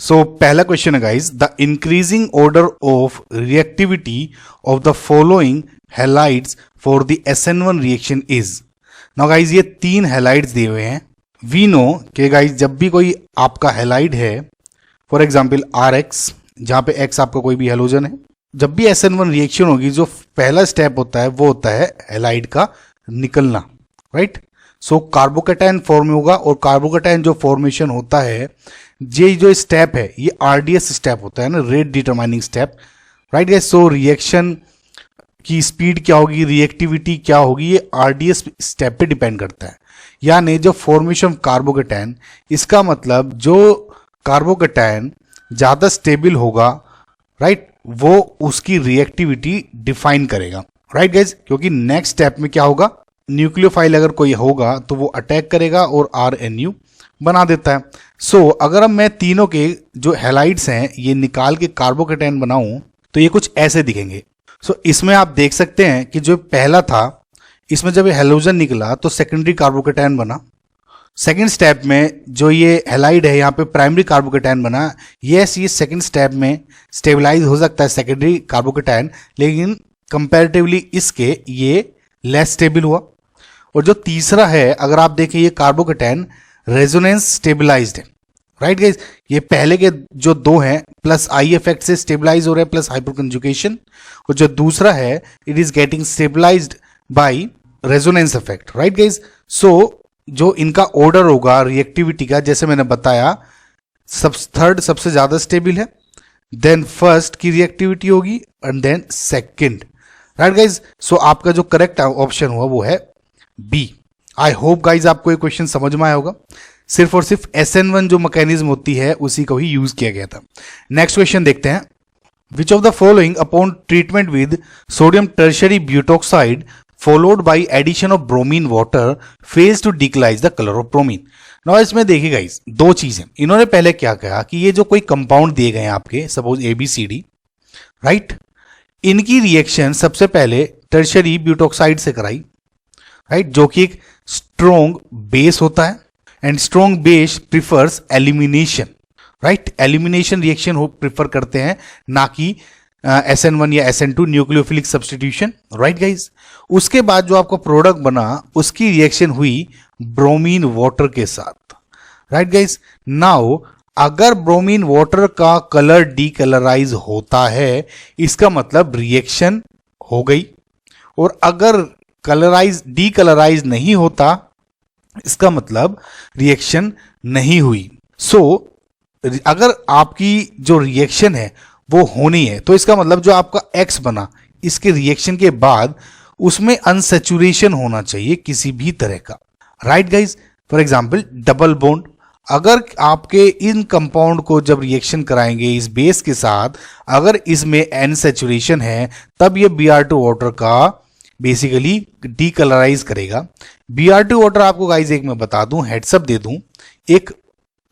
सो पहला क्वेश्चन है guys, the increasing order of reactivity of the following halides for the SN1 reaction is. Now guys ये 3 halides दिए हुए हैं। We know कि गाइस जब भी कोई आपका हैलाइड है, फॉर एग्जांपल RX, जहां पे X आपका कोई भी हैलोजन है, जब भी SN1 रिएक्शन होगी जो पहला स्टेप होता है वो होता है हैलाइड का निकलना, राइट। सो कार्बोकैटायन फॉर्म होगा और कार्बोकैटायन जो फॉर्मेशन होता है, ये जो स्टेप है ये RDS स्टेप होता है ना, rate determining step, right guys. So reaction की स्पीड क्या होगी, रिएक्टिविटी क्या होगी, ये RDS स्टेप पे डिपेंड करता है। यानी जो फॉर्मेशन ऑफ कार्बोकैटायन, इसका मतलब जो कार्बोकैटायन ज्यादा स्टेबल होगा, राइट, वो उसकी रिएक्टिविटी डिफाइन करेगा, राइट गाइस। क्योंकि नेक्स्ट स्टेप में क्या होगा, न्यूक्लियोफाइल अगर कोई होगा तो वो अटैक करेगा और RNU बना देता है। सो अगर अब मैं तीनों के जो हैलाइड्स हैं ये निकाल के कार्बोकैटायन बनाऊं तो ये कुछ ऐसे दिखेंगे। सो इसमें आप देख सकते हैं कि जो पहला था, इसमें जब ये हैलोजन निकला तो सेकेंडरी कार्बोकैटायन बना। सेकेंड स्टेप में जो ये हैलाइड है यहाँ पे प्राइमरी कार्बोकैटायन बना। यस, ये सेकेंड स्टेप में स्टेबलाइज हो सकता है सेकेंडरी कार्बोकैटायन, लेकिन कंपैरेटिवली इसके ये लेस स्टेबल हुआ। और जो तीसरा है, अगर आप देखें, ये कार्बोकैटायन रेजोनेंस स्टेबलाइज्ड है, राइट गाइस। ये पहले के जो 2 हैं प्लस आई इफेक्ट से स्टेबलाइज हो रहे हैं प्लस हाइपरकंजुगेशन, और जो दूसरा है it is getting stabilized by resonance effect, right guys. So जो इनका ऑर्डर होगा रिएक्टिविटी का, जैसे मैंने बताया, थर्ड सबसे ज्यादा स्टेबल है, देन फर्स्ट की रिएक्टिविटी होगी and then second, right guys. So आपका जो करेक्ट ऑप्शन हुआ वो है बी। आई होप गाइज आपको ये क्वेश्चन समझ में आया होगा। सिर्फ और सिर्फ SN1 जो मैकेनिज्म होती है उसी को ही यूज किया गया था। नेक्स्ट क्वेश्चन देखते हैं। Which of the following upon treatment with sodium tertiary butoxide followed by addition of bromine water fails to decolourise the colour of bromine. Now इसमें देखिए गाइज 2 चीजें। इन्होंने पहले क्या कहा कि ये जो कोई कंपाउंड दिए गए हैं आपके, सपोज ABCD, राइट, इनकी रिएक्शन सबसे पहले टर्शियरी ब्यूटोक्साइड से कराई, राइट, जो कि एक स्ट्रॉन्ग बेस होता है and strong base prefers elimination, right. Elimination reaction हो प्रिफर करते हैं, ना कि SN1 या SN2 nucleophilic substitution, right guys. उसके बाद जो आपका प्रोडक्ट बना उसकी रिएक्शन हुई ब्रोमीन वाटर के साथ, राइट गाइज। नाउ अगर ब्रोमीन वाटर का कलर डीकलराइज होता है इसका मतलब रिएक्शन हो गई, और अगर डीकलराइज नहीं होता इसका मतलब रिएक्शन नहीं हुई। सो अगर आपकी जो रिएक्शन है वो होनी है तो इसका मतलब जो आपका X बना इसके रिएक्शन के बाद उसमें अनसैचुरेशन होना चाहिए किसी भी तरह का, right guys. For example double bond, अगर आपके इन कंपाउंड को जब रिएक्शन कराएंगे इस बेस के साथ, अगर इसमें अनसैचुरेशन है तब ये Br2 वाटर का बेसिकली डीकलराइज करेगा। Br2 वाटर आपको गाइज एक मैं बता दूं, हेड्सअप दे दूं, एक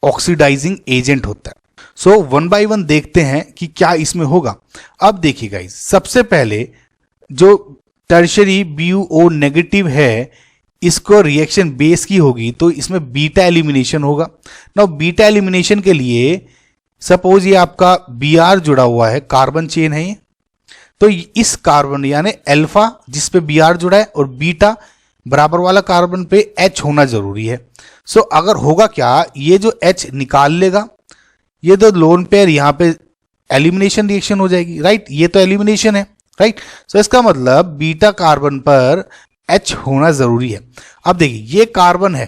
ऑक्सीडाइजिंग एजेंट होता है। सो 1 by 1 देखते हैं कि क्या इसमें होगा। अब देखिए गाइज, सबसे पहले जो टर्शियरी BuO नेगेटिव है इसको रिएक्शन बेस की होगी तो इसमें बीटा एलिमिनेशन होगा। नाउ बीटा एलिमिनेशन के लिए सपोज ये आपका Br जुड़ा हुआ है, कार्बन चेन है ये, तो इस कार्बन यानी अल्फा जिस पे Br जुड़ा है और बीटा बराबर वाला कार्बन पे H होना जरूरी है। सो अगर होगा क्या, ये जो H निकाल लेगा, ये तो लोन पेयर यहां पे एलिमिनेशन रिएक्शन हो जाएगी, राइट। ये तो एलिमिनेशन है, राइट। सो इसका मतलब बीटा कार्बन पर H होना जरूरी है। अब देखिए ये कार्बन है,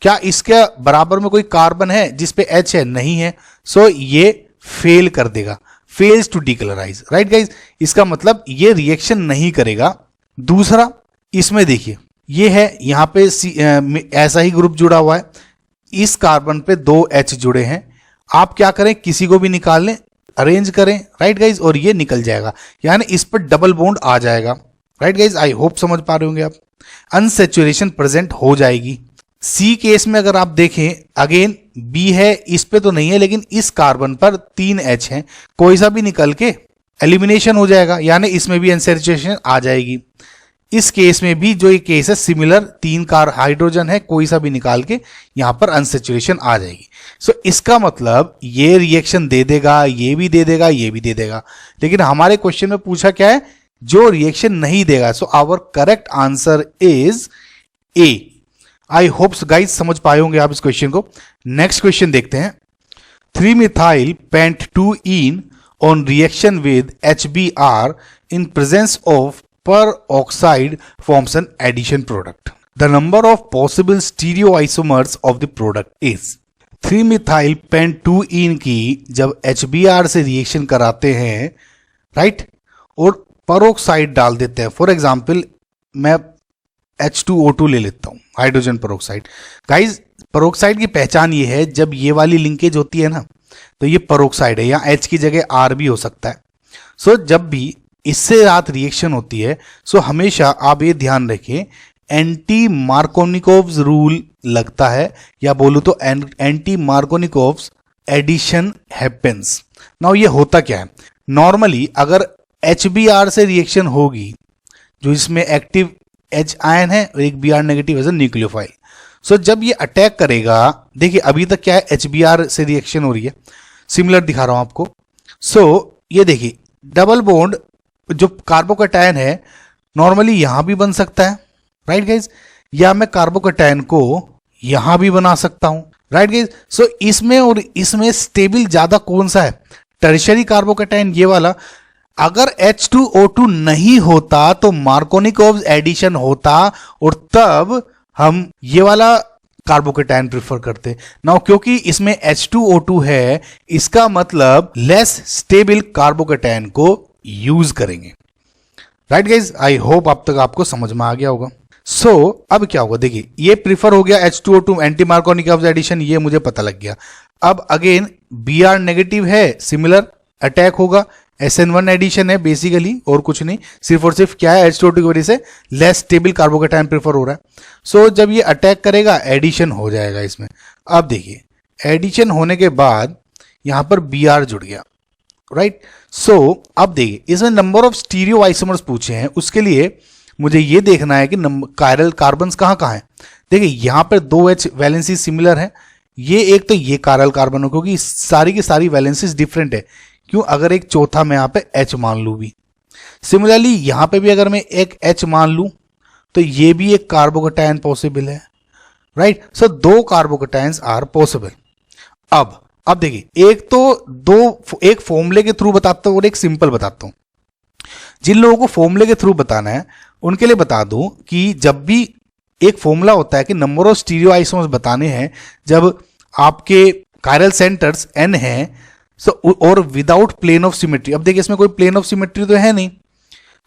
क्या इसके बराबर में कोई कार्बन है जिसपे H है? नहीं है। सो ये फेल कर देगा, fails to decolourise, right guys. इसका मतलब ये रिएक्शन नहीं करेगा। दूसरा, इसमें देखिए ये है यहां पे ऐसा ही ग्रुप जुड़ा हुआ है, इस कार्बन पे 2 H जुड़े हैं। आप क्या करें, किसी को भी निकाल लें, अरेंज करें, राइट गाइज, और ये निकल जाएगा, यानी इस पर डबल बॉन्ड आ जाएगा, राइट गाइज। आई होप समझ पा रहे होंगे आप। अनसैचुरेशन प्रेजेंट हो जाएगी। सी केस में अगर आप देखें, अगेन बी है, इस पे तो नहीं है, लेकिन इस कार्बन पर 3 H हैं, कोई सा भी निकल के एलिमिनेशन हो जाएगा, यानी इसमें भी अनसैचुरेशन आ जाएगी। इस केस में भी जो ये केस है सिमिलर, 3 कार हाइड्रोजन है, कोई सा भी निकाल के यहां पर अनसेचुरेशन आ जाएगी। सो इसका मतलब ये रिएक्शन दे देगा, ये भी दे देगा, ये भी दे देगा, लेकिन हमारे क्वेश्चन में पूछा क्या है, जो रिएक्शन नहीं देगा। So our correct answer is A. I hope guys समझ पाए होंगे आप इस क्वेश्चन को। नेक्स्ट क्वेश्चन देखते हैं। 3-methyl pent2ene on reaction with HBr in presence of peroxide forms an addition product. The number of possible stereoisomers of the product is 3-methyl pent2ene की जब HBr से रिएक्शन कराते हैं, राइट, और peroxide डाल देते हैं। फॉर एग्जाम्पल मैं H2O2 ले लेता हूं, हाइड्रोजन पेरोक्साइड। गाइज पेरोक्साइड की पहचान ये है, जब ये वाली लिंकेज होती है ना, तो ये पेरोक्साइड है, या H की जगह R भी हो सकता है। सो जब भी इससे रात रिएक्शन होती है, सो हमेशा आप ये ध्यान रखें, एंटी मार्कोनिकोव्स रूल लगता है, या बोलूं तो anti Markovnikov's addition happens. Now ये होता क्या है, नॉर्मली अगर HBr से रिएक्शन होगी, जो इसमें एक्टिव H आयन है और एक Br negative as a nucleophile. So जब ये अटैक करेगा, देखिए अभी तक क्या है, HBr से रिएक्शन हो रही है, सिमिलर दिखा रहा हूं आपको। सो ये देखिए डबल बॉन्ड जो कार्बोकैटायन है नॉर्मली यहां भी बन सकता है, राइट गाइज, या मैं कार्बोकैटायन को यहां भी बना सकता हूं, राइट गाइज। सो इसमें और इसमें स्टेबल ज्यादा कौन सा है, टर्शियरी कार्बोकैटायन ये वाला। अगर H2O2 नहीं होता तो मार्कोनिकोव्स एडिशन होता, और तब हम ये वाला कार्बोकैटायन प्रेफर करते ना, क्योंकि इसमें H2O2 है, इसका मतलब लेस स्टेबल कार्बोकैटायन को यूज करेंगे, राइट गाइज। आई होप अब तक आपको समझ में आ गया होगा। सो अब क्या होगा, देखिए ये प्रीफर हो गया H2O2 एंटी मार्कोनिकोव्स एडिशन, ये मुझे पता लग गया। अब अगेन Br नेगेटिव है, सिमिलर अटैक होगा, SN1 एडिशन है बेसिकली, और कुछ नहीं, सिर्फ और सिर्फ क्या है, H2O2 की वजह से लेस स्टेबल कार्बोकैटायन प्रेफर हो रहा है। सो जब ये अटैक करेगा एडिशन हो जाएगा इसमें। अब देखिए एडिशन होने के बाद यहां पर Br जुड़ गया, राइट। सो अब देखिए इसमें नंबर ऑफ स्टीरियो आइसोमर्स पूछे हैं, उसके लिए मुझे ये देखना है कि कायरल कार्बन्स कहाँ कहाँ हैं। देखिए यहां पर 2H वैलेंसी सिमिलर है, ये एक तो ये कायरल कार्बन हो, क्योंकि सारी की सारी वैलेंसीज डिफरेंट है। क्यों, अगर एक चौथा मैं यहां पे H मान लू भी, सिमिलरली यहां पे भी अगर मैं एक H मान लू तो ये भी एक कार्बोकैटायन पॉसिबल है, right. So 2 carbocations are possible. अब देखिए एक फॉर्मूले के थ्रू बताता हूं और एक सिंपल बताता हूं। जिन लोगों को फॉर्मूले के थ्रू बताना है उनके लिए बता दूं कि जब भी एक फॉर्मूला होता है कि नंबर ऑफ स्टीरियो आइसोमर्स बताने हैं, जब आपके कायरल सेंटर्स n हैं, सो और विदाउट प्लेन ऑफ सिमेट्री। अब देखिए इसमें कोई प्लेन ऑफ सिमेट्री तो है नहीं,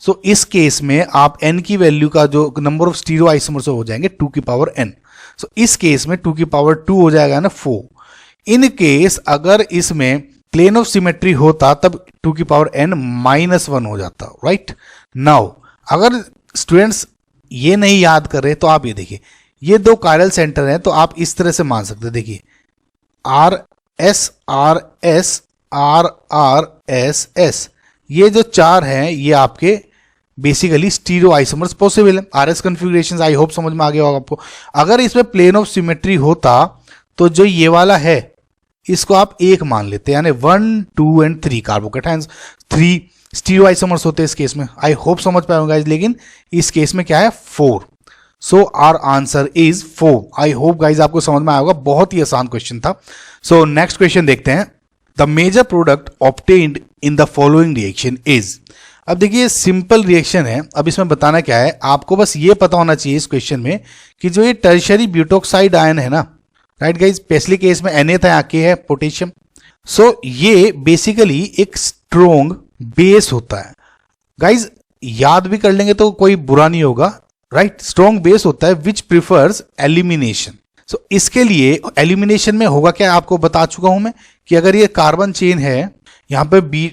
सो इस केस में आप n की वैल्यू का जो नंबर ऑफ स्टीरियो आइसोमर्स हो जाएंगे 2 की पावर n। सो इस केस में 2 की पावर 2 हो जाएगा ना 4। इन केस अगर इसमें प्लेन ऑफ सिमेट्री होता तब 2 की पावर n -1 हो जाता, राइट। नाउ अगर स्टूडेंट्स ये नहीं याद कर रहे तो आप ये देखिए, ये 2 कायरल सेंटर हैं, तो आप इस तरह से मान सकते हैं। देखिए RS RS RRSS, ये जो 4 हैं ये आपके बेसिकली स्टीरियो आइसोमर्स पॉसिबल है। RS कॉन्फ़िगरेशंस आई होप समझ में आ गया होगा आपको। अगर इसमें प्लेन ऑफ सिमेट्री होता तो जो ये वाला है इसको आप 1 मान लेते, यानी 1 2 एंड 3 कार्बोकैटायंस 3 स्टीरियो आइसोमर्स होते हैं इस केस में। आई होप समझ पाए होंगे, लेकिन इस केस में क्या है 4। So our answer is 4। I hope guys आपको समझ में आया होगा, बहुत ही आसान क्वेश्चन था। सो नेक्स्ट क्वेश्चन देखते हैं। The major product obtained in the following reaction is. अब देखिए सिंपल रिएक्शन है, अब इसमें बताना क्या है, आपको बस ये पता होना चाहिए इस क्वेश्चन में कि जो ये टर्शियरी ब्यूटोक्साइड आयन है ना, राइट गाइज, स्पेशली केस में Na था, यहाँ के है पोटेशियम। सो ये बेसिकली एक स्ट्रोंग बेस होता है गाइज, याद भी कर लेंगे तो कोई बुरा नहीं होगा, राइट। स्ट्रोंग बेस होता है विच प्रिफर्स एलिमिनेशन। सो इसके लिए एलिमिनेशन में होगा क्या, आपको बता चुका हूं मैं कि अगर ये कार्बन चेन है, यहां पे बी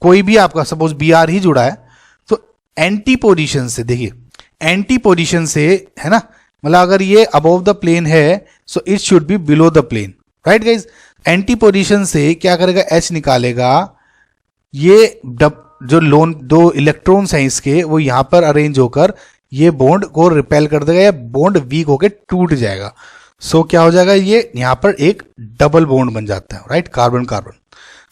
कोई भी आपका सपोज Br ही जुड़ा है, तो एंटी पोजीशन से, देखिए एंटी पोजीशन से है ना, मतलब अगर ये अबव द प्लेन है so it should be below the plane, right guys. Anti position से क्या करेगा, H निकालेगा, ये जो लोन 2 इलेक्ट्रॉन्स हैं इसके वो यहां पर अरेंज होकर ये बॉन्ड को रिपेल कर देगा या बॉन्ड वीक होके टूट जाएगा। सो क्या हो जाएगा, ये यहाँ पर एक डबल बॉन्ड बन जाता है, राइट, कार्बन कार्बन।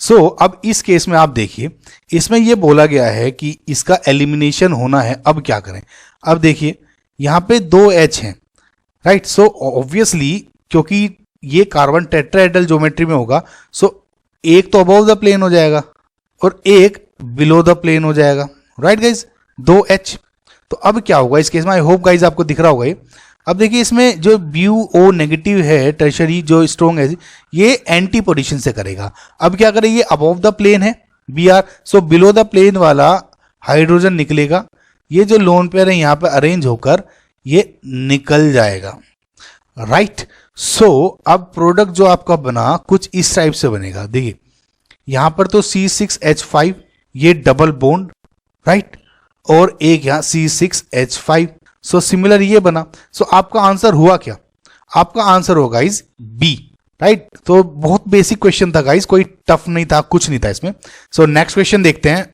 सो अब इस केस में आप देखिए, इसमें ये बोला गया है कि इसका एलिमिनेशन होना है। अब क्या करें, अब देखिए यहाँ पे 2 H हैं, राइट। सो ऑब्वियसली क्योंकि ये कार्बन टेट्राहेड्रल ज्योमेट्री में होगा, सो एक तो अबव द प्लेन हो जाएगा और एक बिलो द प्लेन हो जाएगा, राइट गाइज, 2 H। तो अब क्या होगा इस केस में, आई होप गाइज आपको दिख रहा होगा ये। अब देखिए इसमें जो BuO नेगेटिव है टर्शरी जो स्ट्रॉन्ग है, ये एंटी पोजीशन से करेगा। अब क्या करे, ये अबव द प्लेन है Br, so below the plane वाला हाइड्रोजन निकलेगा, ये जो लोन पेयर है यहाँ पे अरेंज होकर ये निकल जाएगा, राइट। सो अब प्रोडक्ट जो आपका बना कुछ इस टाइप से बनेगा। देखिए यहां पर तो C6H5 ये डबल बॉन्ड, राइट, और एक यहां C6H5। सो सिमिलर ये बना। सो आपका आंसर हुआ क्या, आपका आंसर होगा गाइस बी, राइट। तो बहुत बेसिक क्वेश्चन था गाइस, कोई टफ नहीं था, कुछ नहीं था इसमें। सो नेक्स्ट क्वेश्चन देखते हैं।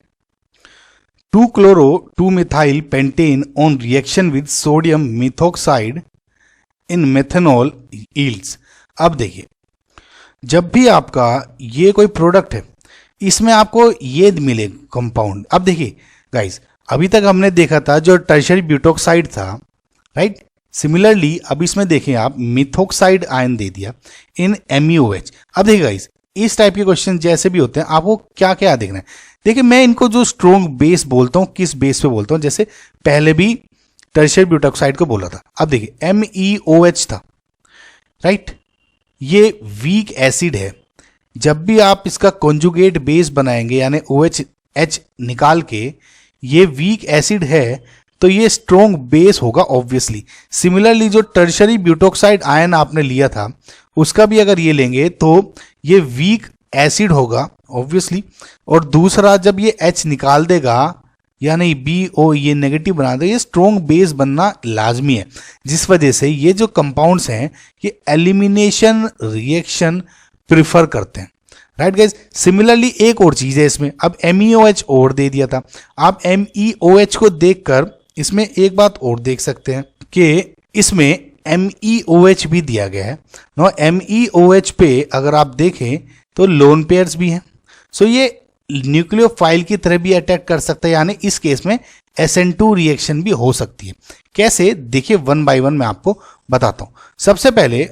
2-chloro-2-methyl pentane on reaction with sodium methoxide in methanol yields। अब देखिए जब भी आपका ये कोई प्रोडक्ट है, इसमें आपको ये मिले कंपाउंड। अब देखिए गाइस, अभी तक हमने देखा था जो टर्शियरी ब्यूटोक्साइड था, राइट। सिमिलरली अब इसमें देखें आप मिथोक्साइड आयन दे दिया इन MeOH। अब देखिए गाइस, इस टाइप के क्वेश्चन जैसे भी होते हैं आपको क्या क्या देखना है। देखिए मैं इनको जो स्ट्रॉन्ग बेस बोलता हूँ, किस बेस पे बोलता हूँ, जैसे पहले भी टर्शियरी ब्यूटोक्साइड को बोला था। अब देखिए MEOH था, राइट, ये वीक एसिड है। जब भी आप इसका कॉन्जुगेट बेस बनाएंगे यानी OH निकाल के, ये वीक एसिड है तो ये स्ट्रॉन्ग बेस होगा ऑब्वियसली। सिमिलरली जो टर्शियरी ब्यूटोक्साइड आयन आपने लिया था उसका भी अगर ये लेंगे तो ये वीक एसिड होगा ऑब्वियसली। और दूसरा जब ये H निकाल देगा यानी BO ये नेगेटिव बना देगा, ये स्ट्रॉन्ग बेस बनना लाजमी है, जिस वजह से ये जो कंपाउंड्स हैं ये एलिमिनेशन रिएक्शन प्रिफर करते हैं, राइट गाइज। सिमिलरली एक और चीज है इसमें, अब MEOH और दे दिया था। आप MEOH को देखकर इसमें एक बात और देख सकते हैं कि इसमें MEOH भी दिया गया है। नो MEOH पे अगर आप देखें तो लोन पेयर्स भी हैं। सो ये न्यूक्लियोफाइल की तरह भी अटैक कर सकता है, यानी इस केस में SN2 रिएक्शन भी हो सकती है। कैसे, देखिए 1 by 1 मैं आपको बताता हूं। सबसे पहले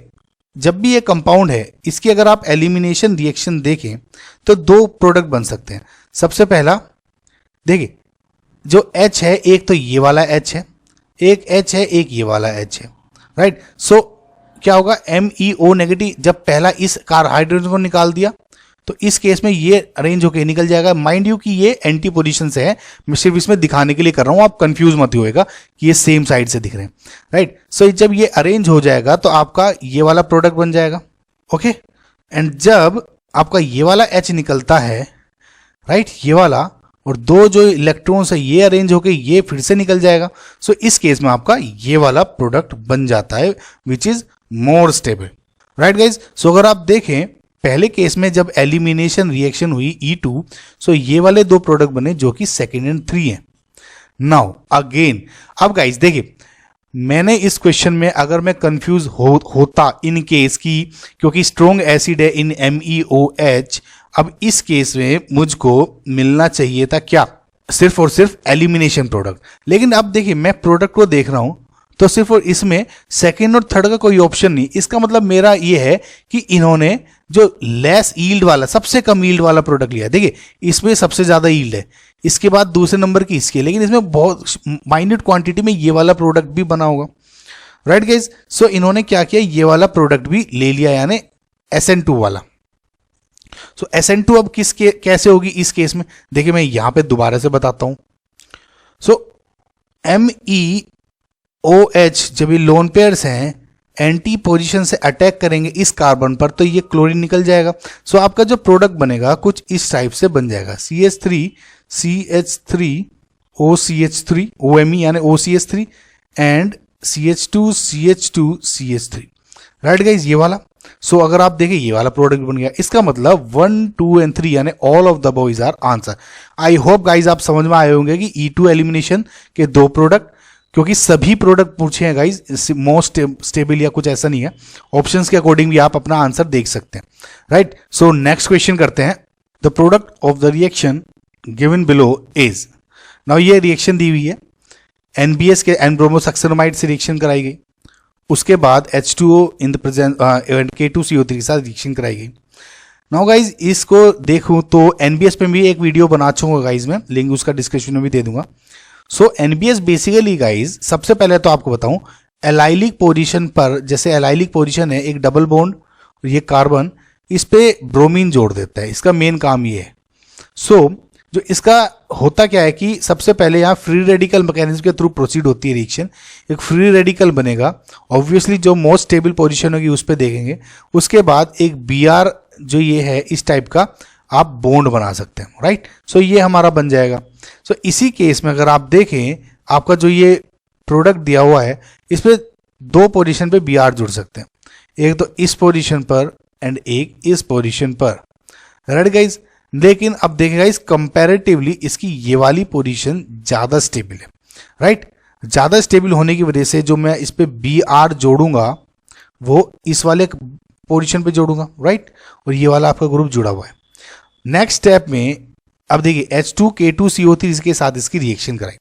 जब भी ये कंपाउंड है, इसकी अगर आप एलिमिनेशन रिएक्शन देखें तो 2 प्रोडक्ट बन सकते हैं। सबसे पहला देखिए जो H है, एक तो ये वाला H है, एक H है, एक ये वाला H है, राइट। सो क्या होगा, MEO नेगेटिव जब पहला इस हाइड्रोजन को निकाल दिया तो इस केस में ये अरेंज होकर निकल जाएगा। माइंड यू कि ये एंटी पोजीशन से है, मैं सिर्फ इसमें दिखाने के लिए कर रहा हूं, आप कंफ्यूज मत होइएगा कि ये सेम साइड से दिख रहे हैं, राइट। सो जब ये अरेंज हो जाएगा तो आपका ये वाला प्रोडक्ट बन जाएगा, ओके। एंड जब आपका ये वाला H निकलता है, राइट, ये वाला, और 2 जो इलेक्ट्रॉन्स है ये अरेंज होकर ये फिर से निकल जाएगा। सो इस केस में आपका ये वाला प्रोडक्ट बन जाता है which is more stable, right guys. So अगर आप देखें पहले केस में जब एलिमिनेशन रिएक्शन हुई E2, सो ये वाले 2 प्रोडक्ट बने जो कि 2nd and 3 हैं। नाउ अगेन अब गाइज देखिए, मैंने इस क्वेश्चन में अगर मैं कंफ्यूज होता इन केस की, क्योंकि स्ट्रॉन्ग एसिड है इन MEOH, अब इस केस में मुझको मिलना चाहिए था क्या, सिर्फ और सिर्फ एलिमिनेशन प्रोडक्ट। लेकिन अब देखिए मैं प्रोडक्ट को देख रहा हूं तो सिर्फ और इसमें 2nd और 3rd का कोई ऑप्शन नहीं। इसका मतलब मेरा ये है कि इन्होंने जो लेस यील्ड वाला, सबसे कम यील्ड वाला प्रोडक्ट लिया। देखिए इसमें सबसे ज्यादा यील्ड है, इसके बाद दूसरे नंबर की इसकी, लेकिन इसमें बहुत माइन्यूट क्वांटिटी में ये वाला प्रोडक्ट भी बना होगा, राइट गाइज। सो इन्होंने क्या किया, ये वाला प्रोडक्ट भी ले लिया यानी SN2 वाला। सो SN2 अब कैसे होगी इस केस में, देखिए मैं यहां पे दोबारा से बताता हूं। सो MEOH जब ये लोन पेयर्स हैं एंटी पोजीशन से अटैक करेंगे इस कार्बन पर तो ये क्लोरीन निकल जाएगा। सो आपका जो प्रोडक्ट बनेगा कुछ इस टाइप से बन जाएगा, CH3 CH3 OCH3 OMe यानी OCH3 and CH2 CH2 CH3, right guys, ये वाला। सो अगर आप देखें ये वाला प्रोडक्ट बन गया, इसका मतलब 1 2 and 3 यानी all of the boys are answer. I hope guys आप समझ में आए होंगे कि E2 एलिमिनेशन के 2 प्रोडक्ट क्योंकि सभी प्रोडक्ट पूछे हैं गाइज, मोस्ट स्टेबल या कुछ ऐसा नहीं है, ऑप्शंस के अकॉर्डिंग भी आप अपना आंसर देख सकते हैं, राइट। सो नेक्स्ट क्वेश्चन करते हैं। The product of the reaction given below is, now ये रिएक्शन दी हुई है, NBS के एन-ब्रोमोसक्सेनामाइड से रिएक्शन कराई गई, उसके बाद H2O in the presence K2CO3 के साथ रिएक्शन कराई गई। नाउ गाइज इसको देखूं तो NBS पे भी एक वीडियो बना चुका गाइज, मैं लिंक उसका डिस्क्रिप्शन में भी दे दूंगा। सो NBS बेसिकली गाइज, सबसे पहले तो आपको बताऊं, एलाइलिक पोजीशन पर, जैसे एलाइलिक पोजीशन है एक डबल बॉन्ड, ये कार्बन, इस पे ब्रोमीन जोड़ देता है, इसका मेन काम ये है। सो जो इसका होता क्या है कि सबसे पहले यहाँ फ्री रेडिकल मैकेनिज्म के थ्रू प्रोसीड होती है रिएक्शन, एक फ्री रेडिकल बनेगा, ऑब्वियसली जो मोस्ट स्टेबल पोजीशन होगी उस पर देखेंगे, उसके बाद एक Br जो ये है इस टाइप का आप बॉन्ड बना सकते हैं, राइट। सो ये हमारा बन जाएगा। सो इसी केस में अगर आप देखें, आपका जो ये प्रोडक्ट दिया हुआ है इस पे दो पोजीशन पे Br जुड़ सकते हैं, एक तो इस पोजीशन पर एंड एक इस पोजीशन पर, राइट गाइज। लेकिन अब देखें गाइज, कंपैरेटिवली इसकी ये वाली पोजीशन ज़्यादा स्टेबल है, राइट। ज़्यादा स्टेबल होने की वजह से जो मैं इस पे Br जोड़ूंगा वो इस वाले पोजीशन पे जोड़ूंगा, राइट, और ये वाला आपका ग्रुप जुड़ा हुआ है। नेक्स्ट स्टेप में अब देखिए H2K2CO3 इसके साथ इसकी रिएक्शन कराई।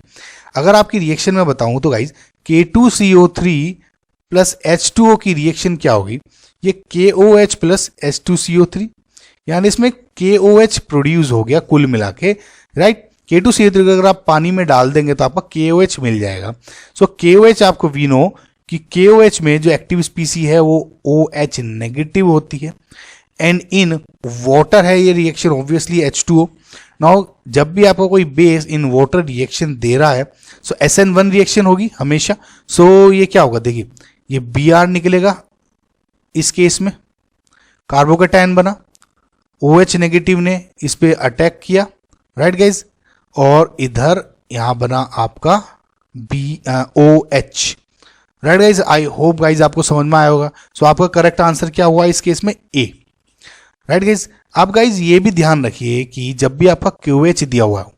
अगर आपकी रिएक्शन में बताऊं तो गाइज K2CO3 प्लस H2O की रिएक्शन क्या होगी, ये KOH प्लस H2CO3, यानी इसमें KOH प्रोड्यूस हो गया कुल मिला के, राइट। K2CO3 अगर आप पानी में डाल देंगे तो आपका KOH मिल जाएगा। सो KOH आपको वी नो कि KOH में जो एक्टिव स्पीसी है वो OH नेगेटिव होती है, एंड इन वाटर है ये रिएक्शन ऑब्वियसली H2O। नाउ जब भी आपको कोई बेस इन वाटर रिएक्शन दे रहा है सो SN1 रिएक्शन होगी हमेशा। सो ये क्या होगा, देखिए ये Br निकलेगा, इस केस में कार्बोकैटायन बना, OH नेगेटिव ने इस पे अटैक किया, राइट गाइज, और इधर यहां बना आपका OH, right guys. I hope guys आपको समझ में आया होगा। सो आपका करेक्ट आंसर क्या हुआ इस केस में, A, राइट गाइज। आप गाइज ये भी ध्यान रखिए कि जब भी आपका KOH दिया हुआ हो,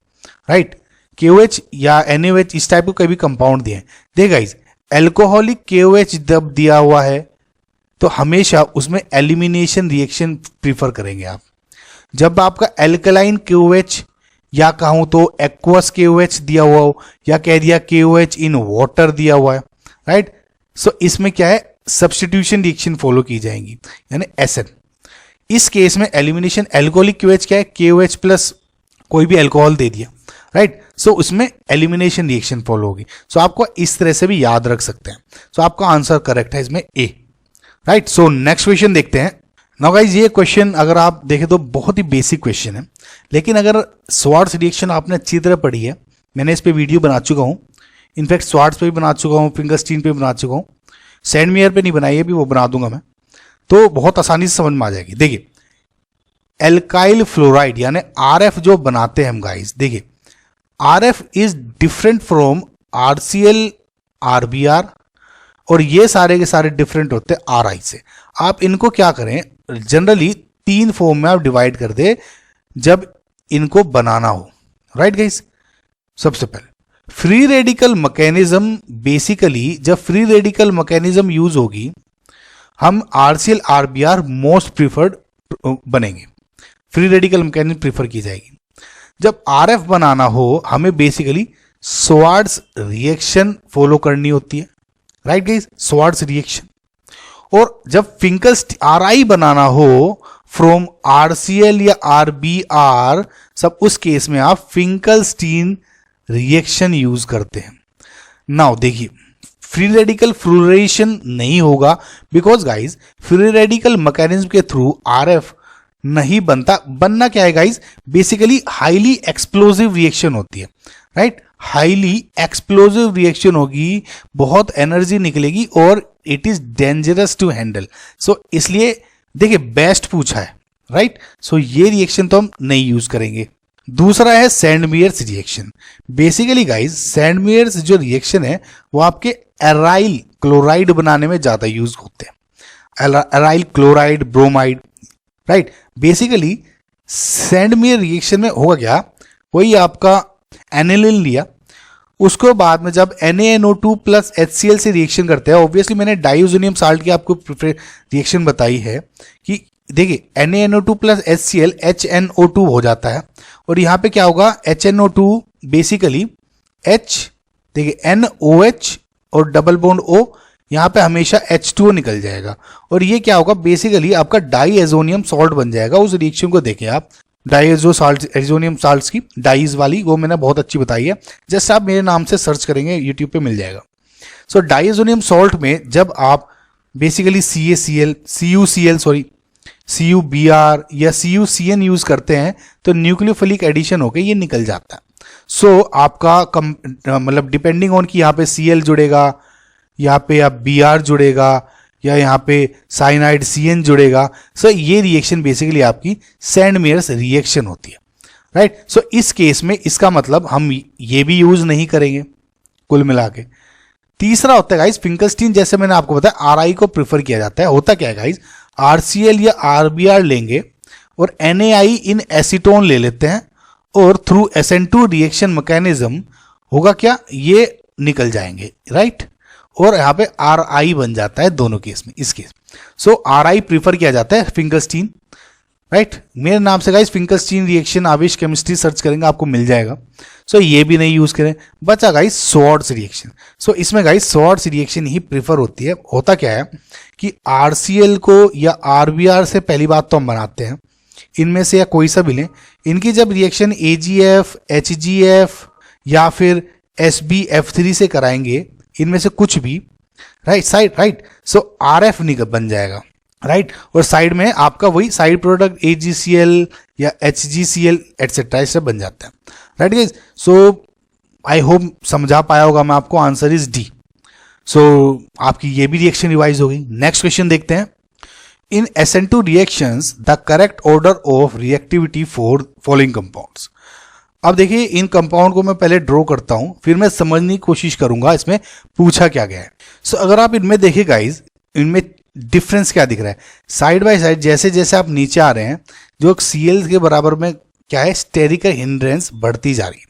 राइट, KOH या NaOH इस टाइप को कभी कंपाउंड दिए हैं, देख गाइज एल्कोहलिक KOH जब दिया हुआ है तो हमेशा उसमें एलिमिनेशन रिएक्शन प्रीफर करेंगे आप। जब आपका एल्कलाइन KOH या कहूं तो एक्वस KOH दिया हुआ हो, या कह दिया KOH इन वाटर दिया हुआ है, राइट। सो इसमें क्या है, सब्स्टिट्यूशन रिएक्शन फॉलो की जाएंगी, यानी SN। इस केस में एलिमिनेशन एल्कोहलिक KOH क्या है, KOH प्लस कोई भी अल्कोहल दे दिया, राइट। सो उसमें एलिमिनेशन रिएक्शन फॉलो होगी। सो आपको इस तरह से भी याद रख सकते हैं। सो आपका आंसर करेक्ट है इसमें A, right. So next question देखते हैं। नाउ गाइज ये क्वेश्चन अगर आप देखें तो बहुत ही बेसिक क्वेश्चन है, लेकिन अगर स्वार्ट्स रिएक्शन आपने अच्छी तरह पढ़ी है, मैंने इस पे वीडियो बना चुका हूँ, इनफैक्ट स्वार्ट्स पे भी बना चुका हूँ, फिंगरस्टीन पे बना चुका हूँ, सैंडमेयर पे नहीं बनाई है, भी वो बना दूंगा मैं, तो बहुत आसानी से समझ में आ जाएगी। देखिए एल्काइल फ्लोराइड यानी RF जो बनाते हैं हम गाइज, देखिए RF is different from RCl RBr, और ये सारे के सारे डिफरेंट होते हैं RI से। आप इनको क्या करें, जनरली 3 फॉर्म में आप डिवाइड कर दे जब इनको बनाना हो, राइट गाइस। सबसे पहले फ्री रेडिकल मैकेनिज्म, बेसिकली जब फ्री रेडिकल मैकेनिज्म यूज होगी हम RCl RBr मोस्ट प्रीफर्ड बनेंगे, फ्री रेडिकल मैकेनिज्म प्रीफर की जाएगी। जब RF बनाना हो हमें बेसिकली स्वार्ट्स रिएक्शन फॉलो करनी होती है, राइट गाइस, स्वार्ट्स रिएक्शन। और जब RI बनाना हो फ्रॉम RCl या RBr, सब उस केस में आप फिंकलस्टीन रिएक्शन यूज करते हैं। नाउ देखिए फ्री रेडिकल फ्लोरेशन नहीं होगा, because guys free radical mechanism के थ्रू RF नहीं बनता। बनना क्या है guys, basically highly explosive reaction होती है, राइट। हाईली एक्सप्लोसिव रिएक्शन होगी, बहुत एनर्जी निकलेगी और it is dangerous to handle. So इसलिए देखिए बेस्ट पूछा है, राइट। सो ये रिएक्शन तो हम नहीं यूज करेंगे। दूसरा है सैंडमेयर्स रिएक्शन। बेसिकली गाइस सैंडमेयर्स जो रिएक्शन है वो आपके एराइल क्लोराइड बनाने में ज्यादा यूज होते हैं, aryl chloride bromide, right. Basically Sandmeyer reaction में होगा क्या, कोई आपका एनिलिन लिया, उसके बाद में जब NaNO2 प्लस HCl से रिएक्शन करते हैं, ऑब्वियसली मैंने डाइओजोनियम साल्ट की आपको रिएक्शन बताई है कि देखिए NaNO2 प्लस HCl HNO2 हो जाता है, और यहाँ पे क्या होगा, HNO2 बेसिकली H, देखिए NOH और डबल बॉन्ड O, यहाँ पे हमेशा H2O निकल जाएगा, और ये क्या होगा, बेसिकली आपका डाइएजोनियम सॉल्ट बन जाएगा। उस रिएक्शन को देखें आप, डाइएजोनियम साल्ट की डाइज वाली, वो मैंने बहुत अच्छी बताई है, जस्ट आप मेरे नाम से सर्च करेंगे यूट्यूब पे मिल जाएगा। सो डाइएजोनियम सॉल्ट में जब आप बेसिकली CaCl, CuBr या CuCN यूज करते हैं तो न्यूक्लियोफिलिक एडिशन होकर ये निकल जाता है। सो आपका मतलब डिपेंडिंग ऑन कि यहाँ पे Cl जुड़ेगा, यहाँ पे या Br जुड़ेगा, या यहाँ पे साइनाइड CN जुड़ेगा। सो ये रिएक्शन बेसिकली आपकी सैंडमेयर्स रिएक्शन होती है, राइट। सो इस केस में इसका मतलब हम ये भी यूज नहीं करेंगे कुल मिला के। तीसरा होता है गाइज फिंकलस्टीन, जैसे मैंने आपको बताया RI को प्रिफर किया जाता है। होता क्या है गाइज, RCl या RBr लेंगे और NaI इन एसीटोन ले लेते हैं, और थ्रू SN2 रिएक्शन मैकेनिज्म होगा क्या, ये निकल जाएंगे, राइट। और यहाँ पे RI बन जाता है दोनों केस में, इस केस। सो RI प्रीफर किया जाता है फिंकलस्टीन, राइट। मेरे नाम से गाइस फिंकलस्टीन रिएक्शन आवेश केमिस्ट्री सर्च करेंगे आपको मिल जाएगा। सो ये भी नहीं यूज करें। बचा गाइस स्वॉर्ड्स रिएक्शन। सो इसमें गाइस स्वॉर्ड्स रिएक्शन ही प्रीफर होती है। होता क्या है कि RCl को या RBr से पहली बात तो हम बनाते हैं, इनमें से या कोई सा भी लें, इनकी जब रिएक्शन AgF, HgF या फिर SbF3 से कराएंगे, इनमें से कुछ भी, राइट। सो RF निकल बन जाएगा, राइट। और साइड में आपका वही साइड प्रोडक्ट AgCl या HgCl एटसेट्रा ऐसे बन जाता है, right guys. So I hope समझा पाया होगा मैं आपको, आंसर इज डी। सो आपकी ये भी रिएक्शन रिवाइज हो गई। नेक्स्ट क्वेश्चन देखते हैं। इन SN2 reactions the correct order of reactivity for following compounds. अब देखिए इन कंपाउंड को मैं पहले ड्रॉ करता हूं, फिर मैं समझने की कोशिश करूंगा इसमें पूछा क्या गया है। सो अगर आप इनमें देखें गाइज, इनमें डिफरेंस क्या दिख रहा है, साइड बाय साइड जैसे जैसे आप नीचे आ रहे हैं, जो Cl के बराबर में क्या है, स्टेरिकल हिंड्रेंस बढ़ती जा रही है,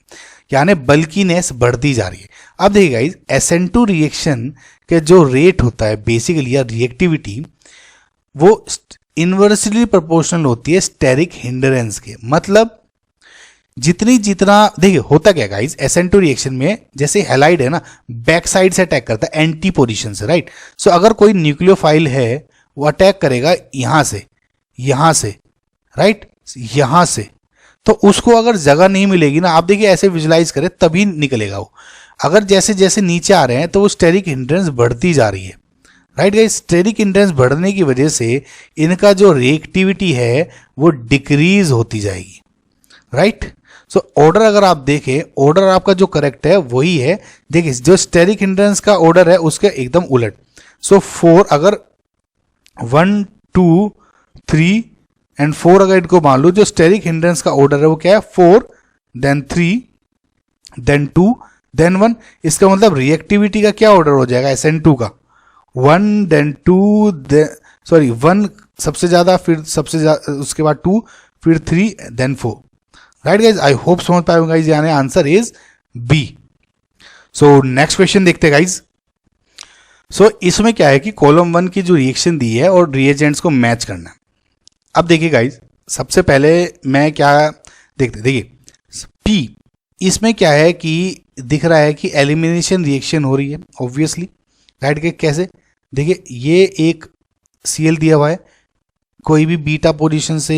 यानी बल्कीनेस बढ़ती जा रही है। अब देखिए गाइज SN2 रिएक्शन के जो रेट होता है बेसिकली या रिएक्टिविटी, वो इनवर्सली प्रोपोर्शनल होती है स्टेरिक हिंड्रेंस के। मतलब जितना देखिए होता क्या गाइज SN2 रिएक्शन में, जैसे हैलाइड है ना, बैक साइड से अटैक करता है, एंटी पोजीशन से, राइट। सो अगर कोई न्यूक्लियोफाइल है वो अटैक करेगा यहां से, राइट, यहां से, तो उसको अगर जगह नहीं मिलेगी ना, आप देखिए ऐसे विजुलाइज करें तभी निकलेगा वो। अगर जैसे जैसे नीचे आ रहे हैं तो वो स्टेरिक हिंड्रेंस बढ़ती जा रही है, राइट गाइस। स्टेरिक हिंड्रेंस बढ़ने की वजह से इनका जो रिएक्टिविटी है वो डिक्रीज होती जाएगी, राइट। सो ऑर्डर अगर आप देखें, ऑर्डर आपका जो करेक्ट है वही है। देखिए जो स्टेरिक हिंड्रेंस का ऑर्डर है उसके एकदम उलट। सो 4 अगर 1 2 3 एंड 4 अगर इनको मान लो, जो स्टेरिक हिंड्रेंस का ऑर्डर है वो क्या है, 4 देन 3 देन 2 देन 1। इसका मतलब रिएक्टिविटी का क्या ऑर्डर हो जाएगा SN2 का, 1 देन 2 सॉरी 1 सबसे ज्यादा, फिर सबसे ज्यादा, उसके बाद 2, फिर 3 then 4, right guys. I hope समझ पाए गाइज, यानी answer is B. So next question देखते हैं गाइज। सो इसमें क्या है कि कॉलम 1 की जो रिएक्शन दी है और रिएजेंट्स को मैच करना है। अब देखिए गाइज, सबसे पहले मैं क्या देखिए P, इसमें क्या है कि दिख रहा है कि एलिमिनेशन रिएक्शन हो रही है ऑब्वियसली, राइट। के कैसे, देखिए ये एक Cl दिया हुआ है, कोई भी बीटा पोजीशन से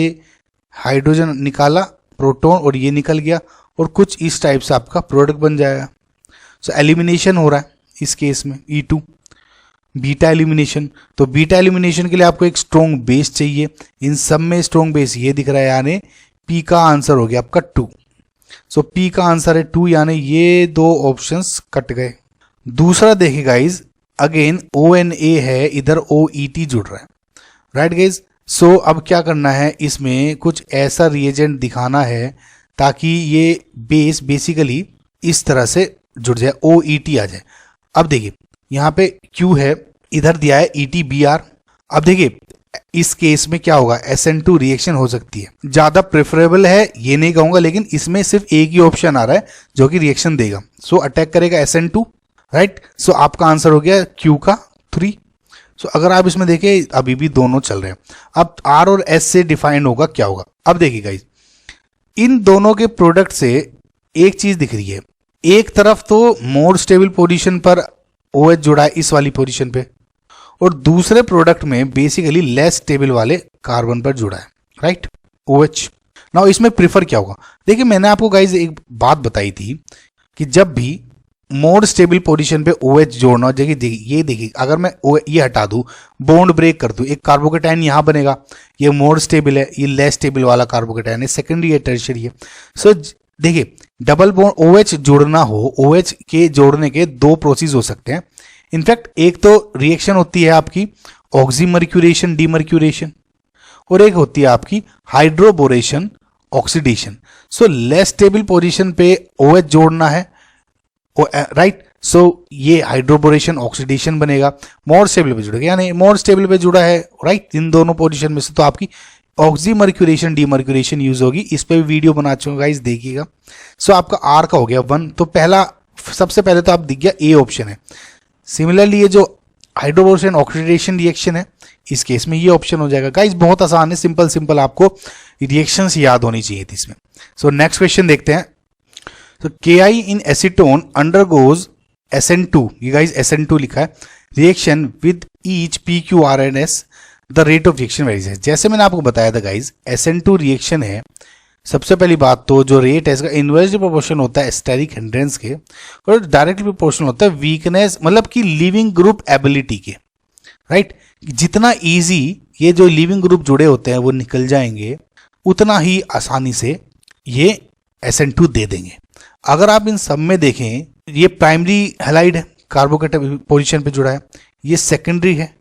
हाइड्रोजन निकाला, प्रोटॉन, और ये निकल गया, और कुछ इस टाइप से आपका प्रोडक्ट बन जाएगा। सो एलिमिनेशन हो रहा है इस केस में E2, बीटा एलिमिनेशन। तो बीटा एलिमिनेशन के लिए आपको एक स्ट्रॉन्ग बेस चाहिए, इन सब में स्ट्रॉन्ग बेस ये दिख रहा है, यानी P का आंसर हो गया आपका 2। सो P का आंसर है 2, यानी ये दो ऑप्शंस कट गए। दूसरा देखिए गाइज, अगेन ONA है, इधर OET जुड़ रहा है, राइट गाइज। सो अब क्या करना है, इसमें कुछ ऐसा रिएजेंट दिखाना है ताकि ये बेस बेसिकली इस तरह से जुड़ जाए, OET आ जाए। अब देखिए यहाँ पे Q है, इधर दिया है ETBr। अब देखिए इस केस में क्या होगा, SN2 रिएक्शन हो सकती है। ज्यादा प्रेफरेबल है ये नहीं कहूंगा, लेकिन इसमें सिर्फ एक ही ऑप्शन आ रहा है जो कि रिएक्शन देगा। सो अटैक करेगा SN2, राइट। सो आपका आंसर हो गया Q का 3। सो अगर आप इसमें देखें अभी भी दोनों चल रहे हैं। अब R और S से डिफाइंड होगा क्या होगा। अब देखिए गाइस, इन दोनों के प्रोडक्ट से एक चीज दिख रही है, एक तरफ तो मोर स्टेबल पोजीशन पर OH जुड़ा है इस वाली पोजीशन पे, और दूसरे प्रोडक्ट में बेसिकली लेस स्टेबल वाले कार्बन पर जुड़ा है, राइट, OH। नाउ इसमें प्रीफर क्या होगा। देखिए मैंने आपको गाइज एक बात बताई थी कि जब भी मोर स्टेबल पोजीशन पे OH जोड़ना, ये देखिए अगर मैं ये हटा दूं, बॉन्ड ब्रेक कर दूं, एक कार्बोकेटाइन यहां बनेगा, ये मोर स्टेबल है, ये लेस स्टेबल वाला कार्बोकेटाइन है, सेकेंडरी या टर्शियरी है। सो देखिए डबल बॉन्ड OH जोड़ना हो, OH के जोड़ने के दो प्रोसेस हो सकते हैं। इनफैक्ट एक तो रिएक्शन होती है आपकी ऑक्सीमर्क्यूरेशन डीमर्क्यूरेशन, और एक होती है आपकी hydroboration oxidation. So less stable position पे OH जोड़ना है, राइट। सो ये हाइड्रोबोरेशन ऑक्सीडेशन बनेगा, मोर स्टेबल पे जुड़ेगा, यानी मोर स्टेबल पे जुड़ा है, राइट, इन दोनों पोजीशन में से तो आपकी ऑक्सीमर्क्यूरेशन डीमर्क्यूरेशन यूज होगी। इस पे भी वीडियो बना चुका गाइस, देखिएगा। सो आपका R का हो गया 1। तो पहला सबसे पहले तो आप दिख गया A ऑप्शन है। सिमिलरली ये जो हाइड्रोबोरेशन ऑक्सीडेशन रिएक्शन है, इस केस में ये ऑप्शन हो जाएगा। गाइस बहुत आसान है, सिंपल सिंपल आपको रिएक्शंस याद होनी चाहिए थी इसमें। सो नेक्स्ट क्वेश्चन देखते हैं। तो Ki इन एसीटोन अंडरगोज SN2, ये गाइस SN2 लिखा है, reaction with each PQRNS, the rate of reaction varies है। जैसे मैंने आपको बताया था गाइस, SN2 रिएक्शन है, सबसे पहली बात तो जो रेट है इसका इनवर्सली प्रोपोर्शन होता है स्टेरिक हिंड्रेंस के, और डायरेक्टली प्रोपोर्शनल होता है वीकनेस, मतलब कि लिविंग ग्रुप एबिलिटी के, राइट। जितना इजी ये जो लिविंग ग्रुप जुड़े होते हैं वो निकल जाएंगे, उतना ही आसानी से ये SN2 दे देंगे। अगर आप इन सब में देखें, ये प्राइमरी हैलाइड है, कार्बोकेटाइन पोजीशन पे जुड़ा है, ये सेकेंडरी है,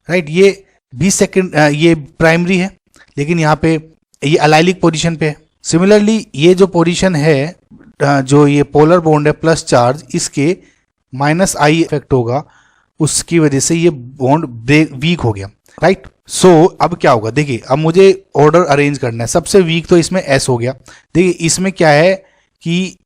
राइट, ये भी ये प्राइमरी है, लेकिन यहाँ पे ये अलाइलिक पोजीशन पे है। सिमिलरली ये जो पोजीशन है, जो ये पोलर बॉन्ड है प्लस चार्ज, इसके -I इफेक्ट होगा, उसकी वजह से ये बॉन्ड ब्रेक वीक हो गया, राइट। सो अब क्या होगा, देखिए अब मुझे ऑर्डर अरेंज करना है। सबसे वीक तो इसमें S हो गया। देखिए इसमें क्या है कि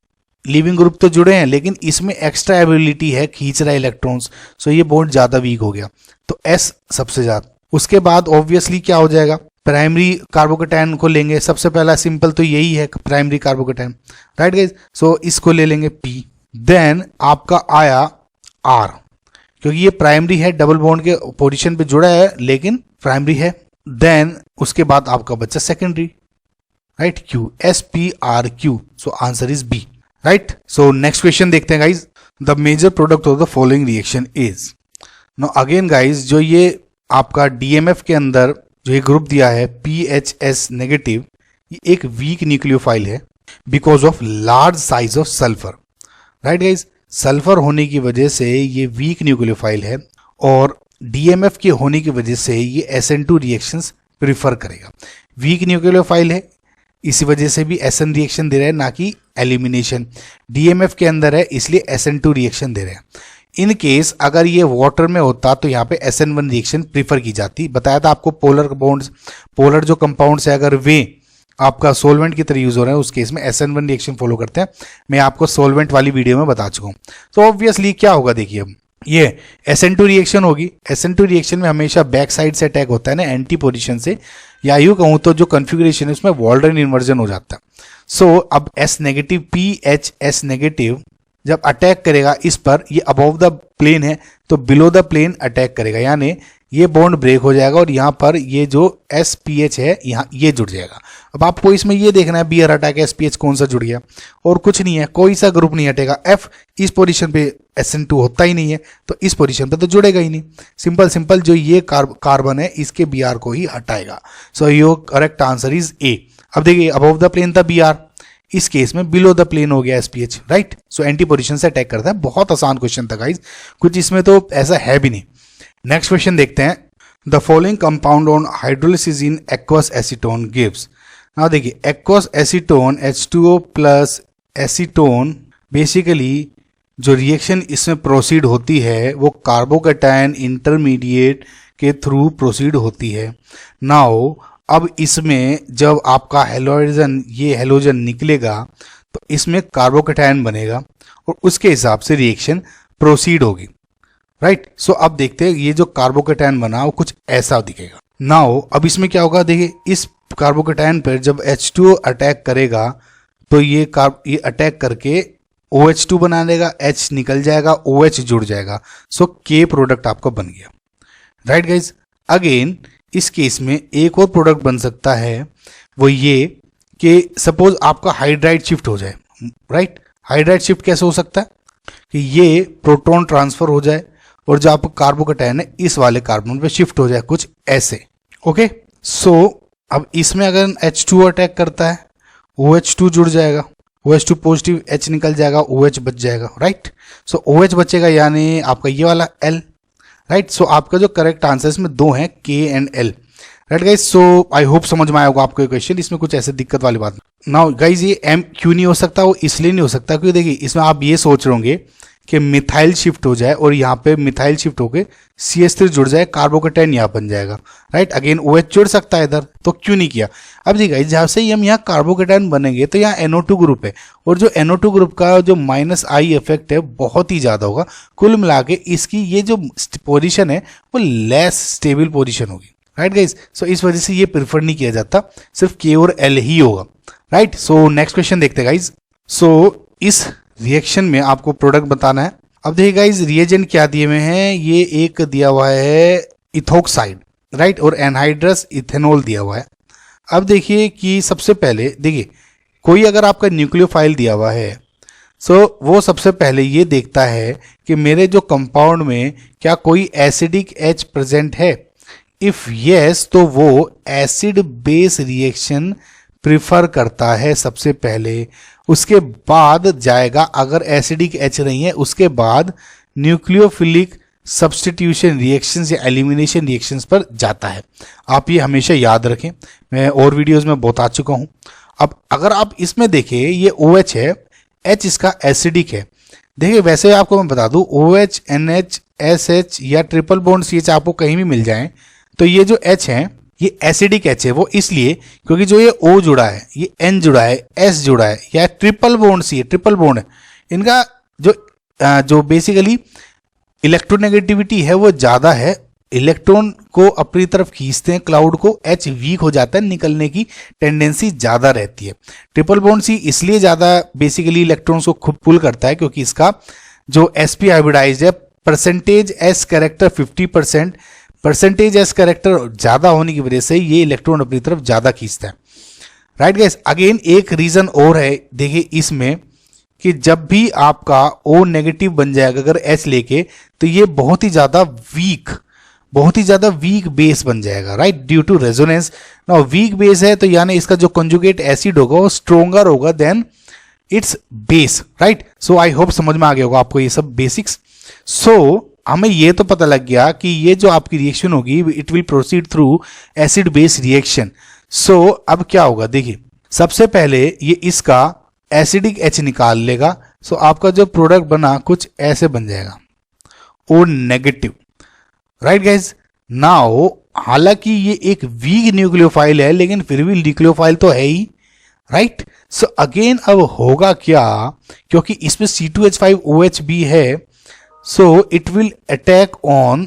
लिविंग ग्रुप तो जुड़े हैं, लेकिन इसमें एक्स्ट्रा एबिलिटी है, खींच रहा है इलेक्ट्रॉन्स, सो ये बॉन्ड ज्यादा वीक हो गया, तो S सबसे ज्यादा। उसके बाद ऑब्वियसली क्या हो जाएगा, प्राइमरी कार्बोकेटाइन को लेंगे। सबसे पहला सिंपल तो यही है, प्राइमरी कार्बोकेटाइन, राइट गाइस। सो इसको ले लेंगे P। देन आपका आया R, क्योंकि ये प्राइमरी है, डबल बॉन्ड के पोजीशन पे जुड़ा है, लेकिन प्राइमरी है। देन उसके बाद आपका बच्चा secondary, right, Q, SPRQ। So answer is B, right. So next question देखते हैं guys. The major product of the following reaction is. Now again guys, जो ये आपका DMF के अंदर जो ये ग्रुप दिया है PHS नेगेटिव, ये एक वीक न्यूक्लियोफाइल है because of large size of sulphur, right guys. Sulphur होने की वजह से ये वीक न्यूक्लियोफाइल है, और DMF के होने की वजह से ये SN2 रिएक्शंस प्रिफर करेगा। वीक न्यूक्लियोफाइल है, इसी वजह से भी SN रिएक्शन दे रहा है, ना कि एलिमिनेशन। DMF के अंदर है, इसलिए SN2 रिएक्शन दे रहे हैं। इन केस अगर ये वाटर में होता तो यहाँ पे SN1 रिएक्शन प्रीफर की जाती। बताया था आपको पोलर बॉन्ड्स, पोलर जो कंपाउंड्स है अगर वे आपका सोलवेंट की तरह यूज हो रहे हैं, उस केस में SN1 रिएक्शन फॉलो करते हैं। मैं आपको सोलवेंट वाली वीडियो में बता चुका हूँ। तो ऑब्वियसली क्या होगा, देखिए अब ये SN2 रिएक्शन होगी। SN2 रिएक्शन में हमेशा बैक साइड से अटैक होता है ना, एंटी पोजीशन से, या यूं कहूं तो जो कॉन्फ़िगरेशन है उसमें वॉल्डन इन्वर्जन हो जाता है। सो अब S नेगेटिव PHS नेगेटिव जब अटैक करेगा इस पर, ये अबव द प्लेन है तो बिलो द प्लेन अटैक करेगा, यानी ये बॉन्ड ब्रेक हो जाएगा और यहाँ पर ये जो SPH है यहाँ ये जुड़ जाएगा। अब आपको इसमें ये देखना है BR हटा के SPH कौन सा जुड़ गया, और कुछ नहीं है, कोई सा ग्रुप नहीं हटेगा। F इस पोजीशन पे SN2 होता ही नहीं है, तो इस पोजीशन पे तो जुड़ेगा ही नहीं। सिंपल सिंपल जो ये कार्बन है इसके BR को ही हटाएगा। So your correct answer is A। अब देखिए अबव द प्लेन था BR, इस केस में बिलो द प्लेन हो गया SPH, right. So anti position से अटैक करता है। बहुत आसान क्वेश्चन था गाइज, कुछ इसमें तो ऐसा है भी नहीं। नेक्स्ट क्वेश्चन देखते हैं। The following compound on hydrolysis in aqueous acetone gives. Now देखिए aqueous acetone H2O plus acetone, basically जो रिएक्शन इसमें प्रोसीड होती है वो कार्बोकेटाइन इंटरमीडिएट के थ्रू प्रोसीड होती है। नाउ अब इसमें जब आपका हेलोजन ये हेलोजन निकलेगा तो इसमें कार्बोकेटायन बनेगा और उसके हिसाब से रिएक्शन प्रोसीड होगी, राइट। सो अब देखते हैं ये जो कार्बोकेटायन बना वो कुछ ऐसा दिखेगा। नाउ अब इसमें क्या होगा, देखिए इस कार्बोकेटायन पर जब H2O अटैक करेगा तो ये अटैक करके OH2 बना देगा, H निकल जाएगा, OH जुड़ जाएगा, सो K प्रोडक्ट आपका बन गया, राइट गाइज। अगेन इस केस में एक और प्रोडक्ट बन सकता है, वो ये कि सपोज आपका हाइड्राइड शिफ्ट हो जाए, राइट। हाइड्राइड शिफ्ट कैसे हो सकता है कि ये प्रोटॉन ट्रांसफर हो जाए और जो आपका कार्बोकेटायन है इस वाले कार्बन पे शिफ्ट हो जाए, कुछ ऐसे, ओके। सो अब इसमें अगर H2 अटैक करता है, OH2 जुड़ जाएगा, OH2 पॉजिटिव, H निकल जाएगा, OH बच जाएगा, राइट। सो OH बचेगा यानी आपका ये वाला L, राइट। सो आपका जो करेक्ट आंसर इसमें दो हैं, K and L, right guys. So I hope समझ में आया होगा आपको ये क्वेश्चन, इसमें कुछ ऐसे दिक्कत वाली बात नहीं। नाउ गाइज ये M क्यों नहीं हो सकता, वो इसलिए नहीं हो सकता क्योंकि देखिए इसमें आप ये सोच रहे होंगे कि मिथाइल शिफ्ट हो जाए और यहाँ पे मिथाइल शिफ्ट होके CH3 जुड़ जाए, कार्बोकेटायन यहाँ बन जाएगा, राइट। अगेन OH जुड़ सकता है इधर, तो क्यों नहीं किया। अब देखिए जहाँ से ही हम यहाँ कार्बोकेटायन बनेंगे तो यहाँ NO2 ग्रुप है और जो NO2 ग्रुप का जो -I इफेक्ट है बहुत ही ज़्यादा होगा। कुल मिला के इसकी ये जो पोजिशन है वो लेस स्टेबल पोजिशन होगी, राइट गाइज। सो इस वजह से ये प्रेफर नहीं किया जाता, सिर्फ K और L ही होगा, राइट। सो नेक्स्ट क्वेश्चन देखते हैं गाइज। सो इस रिएक्शन में आपको प्रोडक्ट बताना है। अब देखिए गाइज रिएजेंट क्या दिए हुए हैं, ये एक दिया हुआ है इथोक्साइड, राइट, और एनहाइड्रस इथेनॉल दिया हुआ है। अब देखिए कि सबसे पहले देखिए कोई अगर आपका न्यूक्लियोफाइल दिया हुआ है, सो वो सबसे पहले ये देखता है कि मेरे जो कंपाउंड में क्या कोई एसिडिक H प्रेजेंट है। इफ यस तो वो एसिड बेस रिएक्शन प्रिफर करता है सबसे पहले, उसके बाद जाएगा, अगर एसिडिक H नहीं है उसके बाद न्यूक्लियोफिलिक सब्स्टिट्यूशन रिएक्शंस या एलिमिनेशन रिएक्शंस पर जाता है। आप ये हमेशा याद रखें, मैं और वीडियोस में बता चुका हूं। अब अगर आप इसमें देखें ये OH है, H इसका एसिडिक है। देखिए वैसे आपको मैं बता दूं OH NH SH या ट्रिपल बॉन्ड CH आपको कहीं भी मिल जाए तो ये जो H है ये एसिडिक H है। वो इसलिए क्योंकि जो ये O जुड़ा है, ये N जुड़ा है, S जुड़ा है, या ट्रिपल बॉन्ड C है, ट्रिपल बॉन्ड है, इनका जो बेसिकली इलेक्ट्रोनेगेटिविटी है वो ज़्यादा है, इलेक्ट्रॉन को अपनी तरफ खींचते हैं क्लाउड को, H वीक हो जाता है, निकलने की टेंडेंसी ज़्यादा रहती है। ट्रिपल बॉन्ड C इसलिए ज़्यादा बेसिकली इलेक्ट्रॉन्स को खुद पुल करता है क्योंकि इसका जो sp हाइब्रिडाइज्ड है, percentage S character 50%, percentage S character ज़्यादा होने की वजह से ये इलेक्ट्रॉन अपनी तरफ ज़्यादा खींचता है, राइट गाइस। अगेन एक रीज़न और है, देखिए इसमें कि जब भी आपका O नेगेटिव बन जाएगा अगर H लेके, तो ये बहुत ही ज़्यादा वीक बेस बन जाएगा, राइट, ड्यू टू रेजोनेंस। ना वीक बेस है तो यानी इसका जो कंजुगेट एसिड होगा वो स्ट्रोंगर होगा than its base, right. So I hope समझ में आ गया होगा आपको ये सब बेसिक्स। सो हमें ये तो पता लग गया कि ये जो आपकी रिएक्शन होगी it will proceed through acid base reaction. So अब क्या होगा, देखिए सबसे पहले ये इसका एसिडिक H निकाल लेगा। सो आपका जो प्रोडक्ट बना कुछ ऐसे बन जाएगा, O negative, right guys. Now हालांकि ये एक वीक न्यूक्लियोफाइल है लेकिन फिर भी न्यूक्लियोफाइल तो है ही, राइट। सो अगेन अब होगा क्या, क्योंकि इसमें C2H5OH भी है, so it will attack on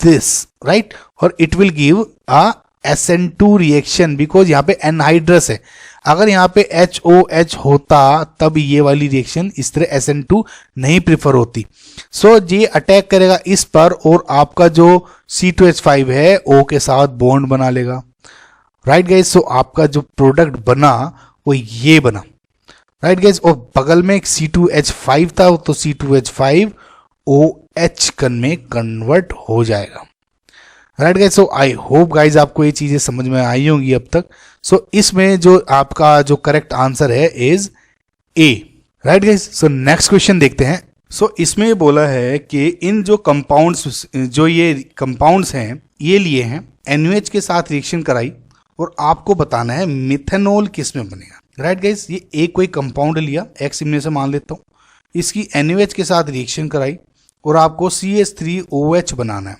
this, right, और it will give a SN2 reaction because यहाँ पे एनहाइड्रस है। अगर यहाँ पे HOH होता तब ये वाली रिएक्शन इस तरह SN2 नहीं प्रिफर होती। सो ये अटैक करेगा इस पर और आपका जो C2H5 है O के साथ बॉन्ड बना लेगा, राइट गाइज। सो आपका जो प्रोडक्ट बना वो ये बना, राइट गाइज। और बगल में एक C2H5 था तो C2H5 OH कन में कन्वर्ट हो जाएगा, right guys. So I hope guys आपको ये चीजें समझ में आई होंगी अब तक। सो इसमें जो आपका जो करेक्ट आंसर है is A, right guys. So next question देखते हैं। सो इसमें ये बोला है कि इन जो कंपाउंड्स जो ये कंपाउंड्स हैं ये लिए हैं, NaOH के साथ रिएक्शन कराई और आपको बताना है मिथेनॉल किस में बनेगा, राइट गाइज। ये एक कोई कंपाउंड लिया, X इनमें से मान लेता हूँ, इसकी NaOH के साथ रिएक्शन कराई और आपको CH3OH बनाना है।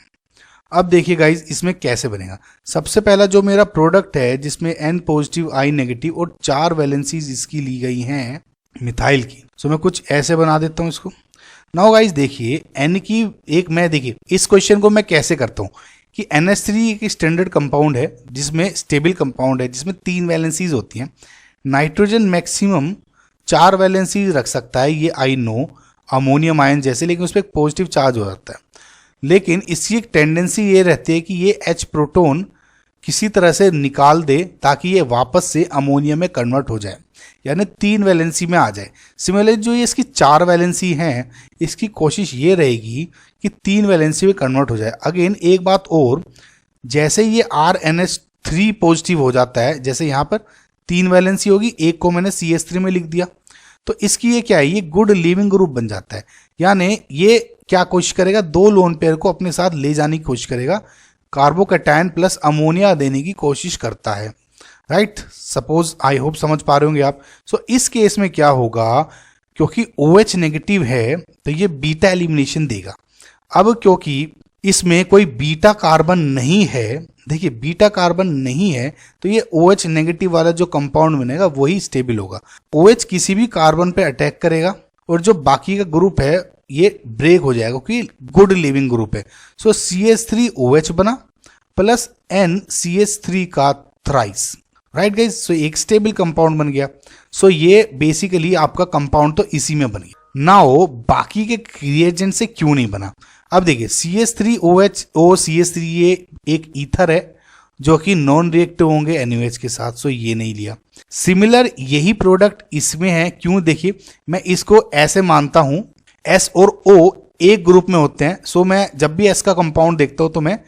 अब देखिए गाइज इसमें कैसे बनेगा। सबसे पहला जो मेरा प्रोडक्ट है जिसमें N पॉजिटिव I नेगेटिव और 4 वैलेंसीज इसकी ली गई हैं मिथाइल की, सो मैं कुछ ऐसे बना देता हूं इसको। नाउ गाइज देखिए N की एक, मैं देखिए इस क्वेश्चन को मैं कैसे करता हूं कि NH3 एक स्टैंडर्ड कंपाउंड है जिसमें स्टेबल कंपाउंड है जिसमें 3 वैलेंसीज होती हैं। नाइट्रोजन मैक्सिमम 4 वैलेंसीज रख सकता है, ये आई नो, अमोनियम आयन जैसे, लेकिन उस पर एक पॉजिटिव चार्ज हो जाता है। लेकिन इसकी एक टेंडेंसी ये रहती है कि ये H प्रोटॉन किसी तरह से निकाल दे ताकि ये वापस से अमोनिया में कन्वर्ट हो जाए, यानी 3 वैलेंसी में आ जाए। सिमिलरली जो ये इसकी 4 वैलेंसी हैं, इसकी कोशिश ये रहेगी कि 3 वैलेंसी में कन्वर्ट हो जाए। अगेन एक बात और, जैसे ये RNH3 पॉजिटिव हो जाता है, जैसे यहाँ पर 3 वैलेंसी होगी, एक को मैंने CH3 में लिख दिया, तो इसकी ये क्या है, ये गुड लीविंग ग्रुप बन जाता है। यानी ये क्या कोशिश करेगा, 2 लोन पेयर को अपने साथ ले जाने की कोशिश करेगा, कार्बोकैटायन प्लस अमोनिया देने की कोशिश करता है, राइट। सपोज, आई होप समझ पा रहे होंगे आप। सो इस केस में क्या होगा, क्योंकि OH नेगेटिव है तो ये बीटा एलिमिनेशन देगा। अब क्योंकि इसमें कोई बीटा कार्बन नहीं है, देखिए बीटा कार्बन नहीं है, तो ये OH नेगेटिव वाला जो कंपाउंड बनेगा वही स्टेबल होगा। OH किसी भी कार्बन पे अटैक करेगा और जो बाकी का ग्रुप है ये ब्रेक हो जाएगा क्योंकि गुड लिविंग ग्रुप है। सो CH3OH बना प्लस NCH3 का थ्राइस, राइट गाइज। सो एक स्टेबल कंपाउंड बन गया। सो ये बेसिकली आपका कंपाउंड तो इसी में बन गया। नाउ बाकी के रिएजेंट से क्यों नहीं बना, अब देखिए CH3OH CH3 ये एक ईथर है जो कि नॉन रिएक्टिव होंगे NaOH के साथ, सो ये नहीं लिया। सिमिलर यही प्रोडक्ट इसमें है, क्यों, देखिए मैं इसको ऐसे मानता हूं S और O एक ग्रुप में होते हैं, सो मैं जब भी S का कंपाउंड देखता हूं तो मैं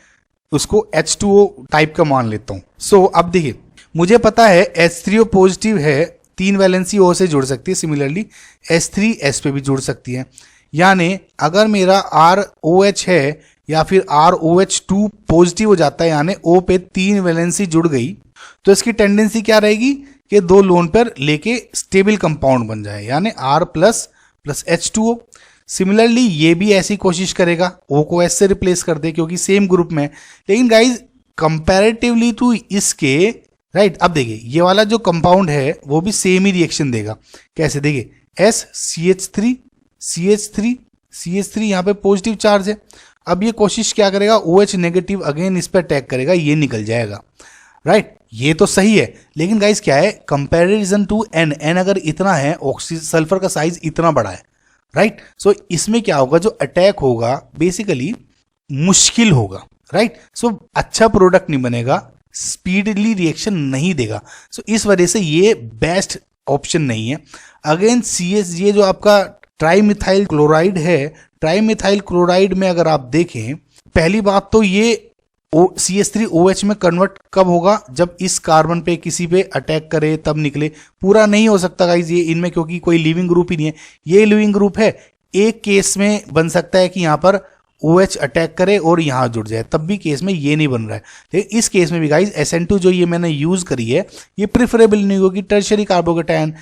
उसको H2O टाइप का मान लेता हूं। सो अब देखिए मुझे पता है H3O पॉजिटिव है, 3 वैलेंसी O से जुड़ सकती है, सिमिलरली H3 S पे भी जुड़ सकती है। यानी अगर मेरा ROH है या फिर ROH2 पॉजिटिव हो जाता है, यानी O पे 3 वैलेंसी जुड़ गई, तो इसकी टेंडेंसी क्या रहेगी कि 2 लोन पेयर लेके स्टेबल कंपाउंड बन जाए, यानी R प्लस H2O। सिमिलरली ये भी ऐसी कोशिश करेगा O को S से रिप्लेस कर दे क्योंकि सेम ग्रुप में। लेकिन गाइज कंपैरेटिवली टू इसके, राइट, अब देखिए ये वाला जो कंपाउंड है वो भी सेम ही रिएक्शन देगा। कैसे, देखिए S CH3 CH3 CH3 यहाँ पे पॉजिटिव चार्ज है। अब ये कोशिश क्या करेगा, OH नेगेटिव अगेन इस पर अटैक करेगा, ये निकल जाएगा, राइट। ये तो सही है, लेकिन गाइस क्या है, कंपैरिजन टू N अगर इतना है, सल्फर का साइज इतना बड़ा है, राइट। सो इसमें क्या होगा, जो अटैक होगा बेसिकली मुश्किल होगा, राइट। सो अच्छा प्रोडक्ट नहीं बनेगा, स्पीडली रिएक्शन नहीं देगा। सो इस वजह से ये बेस्ट ऑप्शन नहीं है। अगेन CH, ये जो आपका ट्राईमिथाइल क्लोराइड है, ट्राईमिथाइल क्लोराइड में अगर आप देखें, पहली बात तो ये CH3OH में कन्वर्ट कब होगा, जब इस कार्बन पे किसी पे अटैक करे तब निकले। पूरा नहीं हो सकता गाइज ये इनमें, क्योंकि कोई लिविंग ग्रुप ही नहीं है। ये लिविंग ग्रुप है, एक केस में बन सकता है कि यहाँ पर OH अटैक करे और यहाँ जुड़ जाए, तब भी केस में ये नहीं बन रहा है। लेकिन इस केस में भी गाइज SN2 जो ये मैंने यूज करी है ये प्रिफरेबल नहीं होगी। टर्शरी कार्बोकैटायन,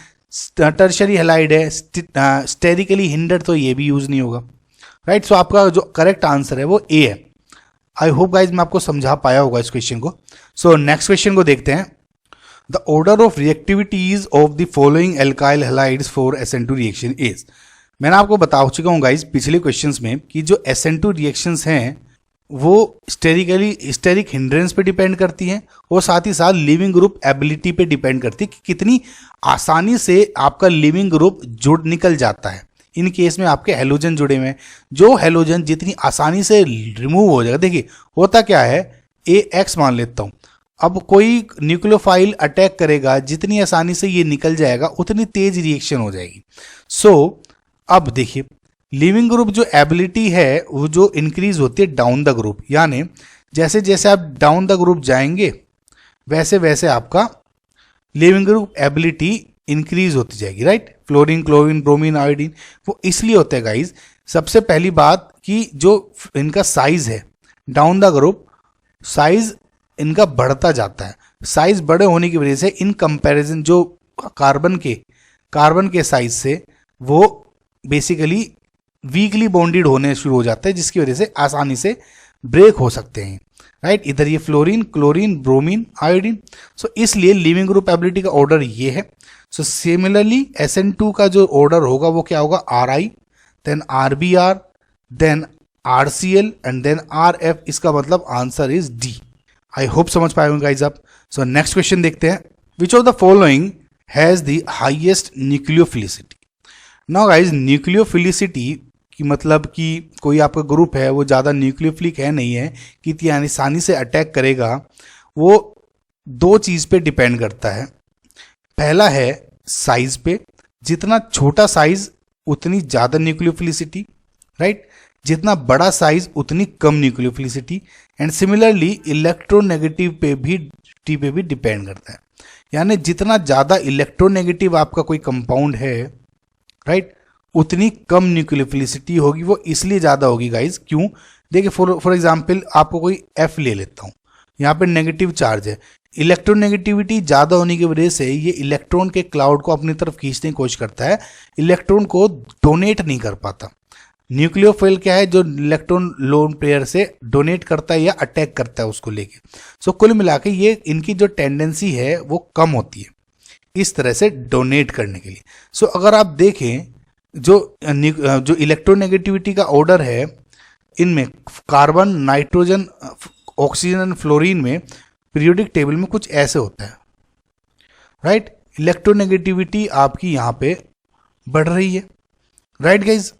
टर्शरी हैलाइड है, स्टेरिकली हिंडर्ड, तो ये भी यूज नहीं होगा, राइट। सो आपका जो करेक्ट आंसर है वो A है। आई होप गाइज मैं आपको समझा पाया होगा इस क्वेश्चन को। सो नेक्स्ट क्वेश्चन को देखते हैं। The order of reactivities of the following alkyl halides for SN2 reaction is. मैंने आपको बता चुका हूँ गाइज पिछले क्वेश्चंस में कि जो SN2 रिएक्शंस हैं वो स्टेरिक हिंड्रेंस पे डिपेंड करती हैं और साथ ही साथ लिविंग ग्रुप एबिलिटी पे डिपेंड करती है कि कितनी आसानी से आपका लिविंग ग्रुप जुड़ निकल जाता है। इन केस में आपके हेलोजन जुड़े हुए हैं, जो हेलोजन जितनी आसानी से रिमूव हो जाएगा, देखिए होता क्या है, AX मान लेता हूं, अब कोई न्यूक्लियोफाइल अटैक करेगा, जितनी आसानी से ये निकल जाएगा उतनी तेज रिएक्शन हो जाएगी। सो अब देखिए लिविंग ग्रुप जो एबिलिटी है वो जो इंक्रीज होती है डाउन द ग्रुप, यानी जैसे जैसे आप डाउन द ग्रुप जाएंगे वैसे वैसे आपका लिविंग ग्रुप एबिलिटी इंक्रीज होती जाएगी, right. Fluorine, chlorine, bromine, iodine, वो इसलिए होता है गाइज, सबसे पहली बात कि जो इनका साइज है डाउन द ग्रुप, साइज इनका बढ़ता जाता है। साइज बड़े होने की वजह से इन कंपैरिजन जो कार्बन के साइज से वो बेसिकली वीकली बॉन्डेड होने शुरू हो जाता है, जिसकी वजह से आसानी से ब्रेक हो सकते हैं, राइट। इधर ये फ्लोरीन, क्लोरीन, ब्रोमीन, आयोडीन। सो इसलिए लीविंग ग्रुप एबिलिटी का ऑर्डर ये है। सो सिमिलरली SN2 का जो ऑर्डर होगा वो क्या होगा, RI, then RBr, then RCl and then RF। इसका मतलब answer is D. I hope समझ पाए होंगे गाइस आप। सो नेक्स्ट क्वेश्चन देखते हैं। Which of the following has the highest nucleophilicity. Now guys, nucleophilicity कि मतलब कि कोई आपका ग्रुप है वो ज़्यादा न्यूक्लियोफिलिक है नहीं है कि इतनी आसानी से अटैक करेगा, वो दो चीज़ पे डिपेंड करता है। पहला है साइज पे, जितना छोटा साइज उतनी ज़्यादा न्यूक्लियोफिलिसिटी, राइट। जितना बड़ा साइज उतनी कम न्यूक्लियोफिलिसिटी। एंड सिमिलरली इलेक्ट्रोनेगेटिव पे भी डिपेंड करता है। यानी जितना ज़्यादा इलेक्ट्रोनेगेटिव आपका कोई कंपाउंड है, राइट, उतनी कम न्यूक्लियोफिलिसिटी होगी। वो इसलिए ज़्यादा होगी गाइज, क्यों? देखिए फॉर एग्जांपल आपको कोई F ले लेता हूँ, यहाँ पे नेगेटिव चार्ज है। इलेक्ट्रोनेगेटिविटी ज़्यादा होने की वजह से ये इलेक्ट्रॉन के क्लाउड को अपनी तरफ खींचने की कोशिश करता है, इलेक्ट्रॉन को डोनेट नहीं कर पाता। न्यूक्लियोफिल क्या है, जो इलेक्ट्रॉन लोन पेयर से डोनेट करता है या अटैक करता है उसको लेके। सो कुल मिला के ये इनकी जो टेंडेंसी है वो कम होती है इस तरह से डोनेट करने के लिए। सो अगर आप देखें जो इलेक्ट्रोनेगेटिविटी का ऑर्डर है, इनमें कार्बन, नाइट्रोजन, ऑक्सीजन, फ्लोरीन में पीरियोडिक टेबल में कुछ ऐसे होता है, राइट। इलेक्ट्रोनेगेटिविटी आपकी यहाँ पे बढ़ रही है, राइट गाइज।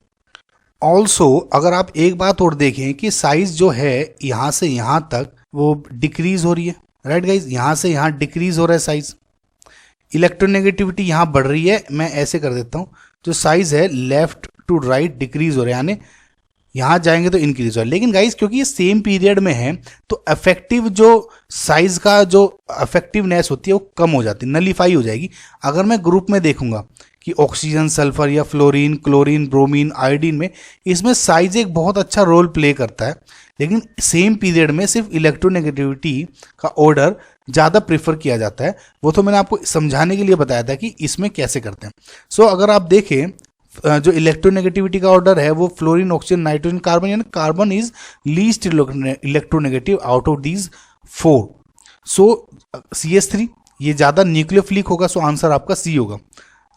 ऑल्सो अगर आप एक बात और देखें कि साइज जो है यहाँ से यहाँ तक वो डिक्रीज हो रही है, राइट गाइज। यहाँ से यहाँ डिक्रीज हो रहा है साइज, इलेक्ट्रोनेगेटिविटी यहाँ बढ़ रही है। मैं ऐसे कर देता हूँ, जो साइज है लेफ्ट टू राइट डिक्रीज हो रहा है, यानी यहाँ जाएंगे तो इंक्रीज हो रहा है। लेकिन गाइज क्योंकि ये सेम पीरियड में है तो इफेक्टिव जो साइज का जो इफेक्टिवनेस होती है वो कम हो जाती है, नलीफाई हो जाएगी। अगर मैं ग्रुप में देखूंगा कि ऑक्सीजन, सल्फर या फ्लोरीन, क्लोरीन, ब्रोमीन, आयोडीन में इसमें साइज एक बहुत अच्छा रोल प्ले करता है, लेकिन सेम पीरियड में सिर्फ इलेक्ट्रोनेगेटिविटी का ऑर्डर ज़्यादा प्रेफर किया जाता है। वो तो मैंने आपको समझाने के लिए बताया था कि इसमें कैसे करते हैं। सो अगर आप देखें जो इलेक्ट्रोनेगेटिविटी का ऑर्डर है वो फ्लोरीन, ऑक्सीजन, नाइट्रोजन, कार्बन, यानी carbon is least electronegative out of these 4। So CH3 ये ज़्यादा न्यूक्लियोफिलिक होगा, सो आंसर आपका C होगा,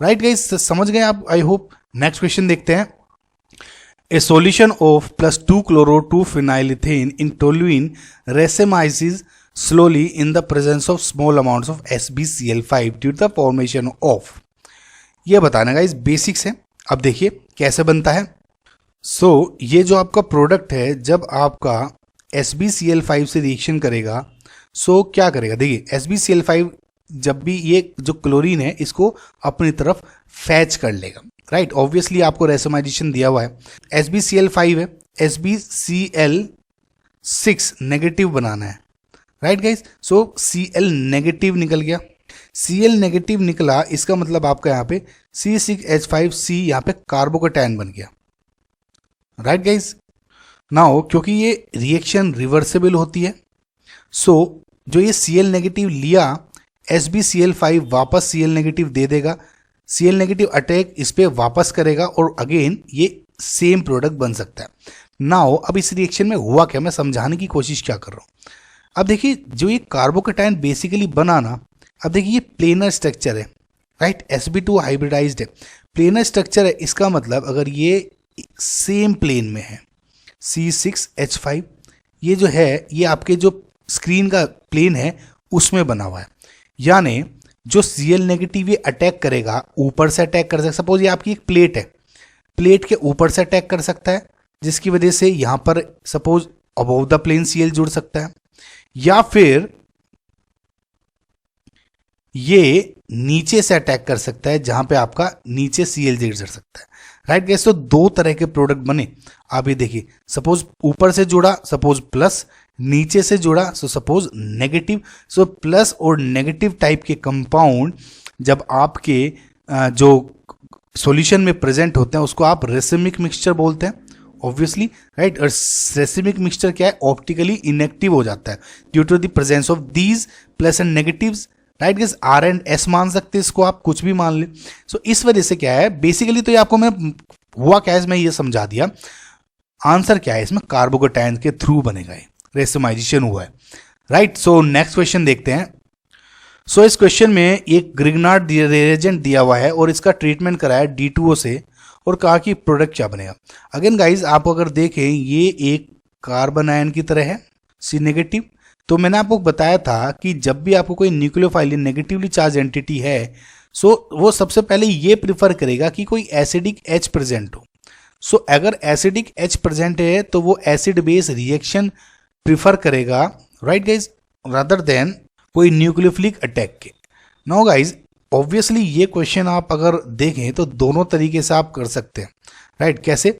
राइट गाइस। समझ गए आप, आई होप। नेक्स्ट क्वेश्चन देखते हैं। A solution of +2 chloro 2 phenylethane in toluene racemizes slowly in the presence of small amounts of SbCl5 due to the formation of। ये बताना guys basics है। अब देखिए कैसे बनता है। ये जो आपका प्रोडक्ट है जब आपका SbCl5 से रिएक्शन करेगा, क्या करेगा, देखिए SbCl5 जब भी ये जो क्लोरीन है इसको अपनी तरफ फैच कर लेगा, राइट। ऑब्वियसली आपको रेसोमाइजेशन दिया हुआ है, SbCl5 है, SbCl6 नेगेटिव बनाना है, राइट गाइस। Cl नेगेटिव निकल गया, Cl नेगेटिव निकला, इसका मतलब आपका यहाँ पे C6H5C यहाँ पे कार्बोकेटायन बन गया, राइट गाइस। नाउ क्योंकि ये रिएक्शन रिवर्सेबल होती है, जो ये Cl नेगेटिव लिया SbCl5 वापस Cl नेगेटिव दे देगा, Cl नेगेटिव अटैक इस पे वापस करेगा और अगेन ये सेम प्रोडक्ट बन सकता है। नाउ अब इस रिएक्शन में हुआ क्या, मैं समझाने की कोशिश क्या कर रहा हूँ। अब देखिए जो ये कार्बोकेटायन बेसिकली बनाना, अब देखिए ये प्लेनर स्ट्रक्चर है, राइट। Sb2 हाइब्रिडाइज्ड है, प्लेनर स्ट्रक्चर है। इसका मतलब अगर ये सेम प्लेन में है C6H5, ये जो है ये आपके जो स्क्रीन का प्लेन है उसमें बना हुआ है, यानी जो Cl नेगेटिव ये अटैक करेगा ऊपर से अटैक कर सकता है। सपोज ये आपकी एक प्लेट है, प्लेट के ऊपर से अटैक कर सकता है, जिसकी वजह से यहाँ पर suppose above the plane Cl जुड़ सकता है, या फिर ये नीचे से अटैक कर सकता है जहां पे आपका नीचे Cl जुड़ सकता है, राइट गाइस। तो दो तरह के प्रोडक्ट बने। आप ये देखिए, सपोज ऊपर से जुड़ा, सपोज प्लस, नीचे से जुड़ा, सपोज नेगेटिव। प्लस और नेगेटिव टाइप के कंपाउंड जब आपके जो सॉल्यूशन में प्रेजेंट होते हैं उसको आप रेसिमिक मिक्सचर बोलते हैं, ऑब्वियसली, राइट। और रेसिमिक मिक्सचर क्या है, ऑप्टिकली इनएक्टिव हो जाता है due to the presence of these plus and negatives, right guys. R and S मान सकते हैं इसको, आप कुछ भी मान लें। इस वजह से क्या है बेसिकली, तो ये आपको मैं हुआ क्या है मैं ये समझा दिया। आंसर क्या है इसमें, कार्बोकेटायन के थ्रू बनेगा, ये रेसोमाइजेशन हुआ है, राइट। सो नेक्स्ट क्वेश्चन देखते हैं। सो इस क्वेश्चन में एक ग्रिग्नार्ड रिएजेंट दिया हुआ है और इसका ट्रीटमेंट कराया D2O से और कहा कि प्रोडक्ट क्या बनेगा। अगेन गाइज आप अगर देखें ये एक कार्बन आयन की तरह है, C-। तो मैंने आपको बताया था कि जब भी आपको कोई न्यूक्लियोफाइल नेगेटिवली चार्ज एंटिटी है सो वो सबसे पहले ये प्रिफर करेगा कि कोई एसिडिक H प्रेजेंट हो। सो अगर एसिडिक H प्रेजेंट है तो वो एसिड बेस रिएक्शन प्रिफर करेगा, राइट गाइज, रादर देन कोई न्यूक्लियोफिलिक अटैक के। नाउ गाइज ऑब्वियसली ये क्वेश्चन आप अगर देखें तो दोनों तरीके से आप कर सकते हैं, राइट। कैसे,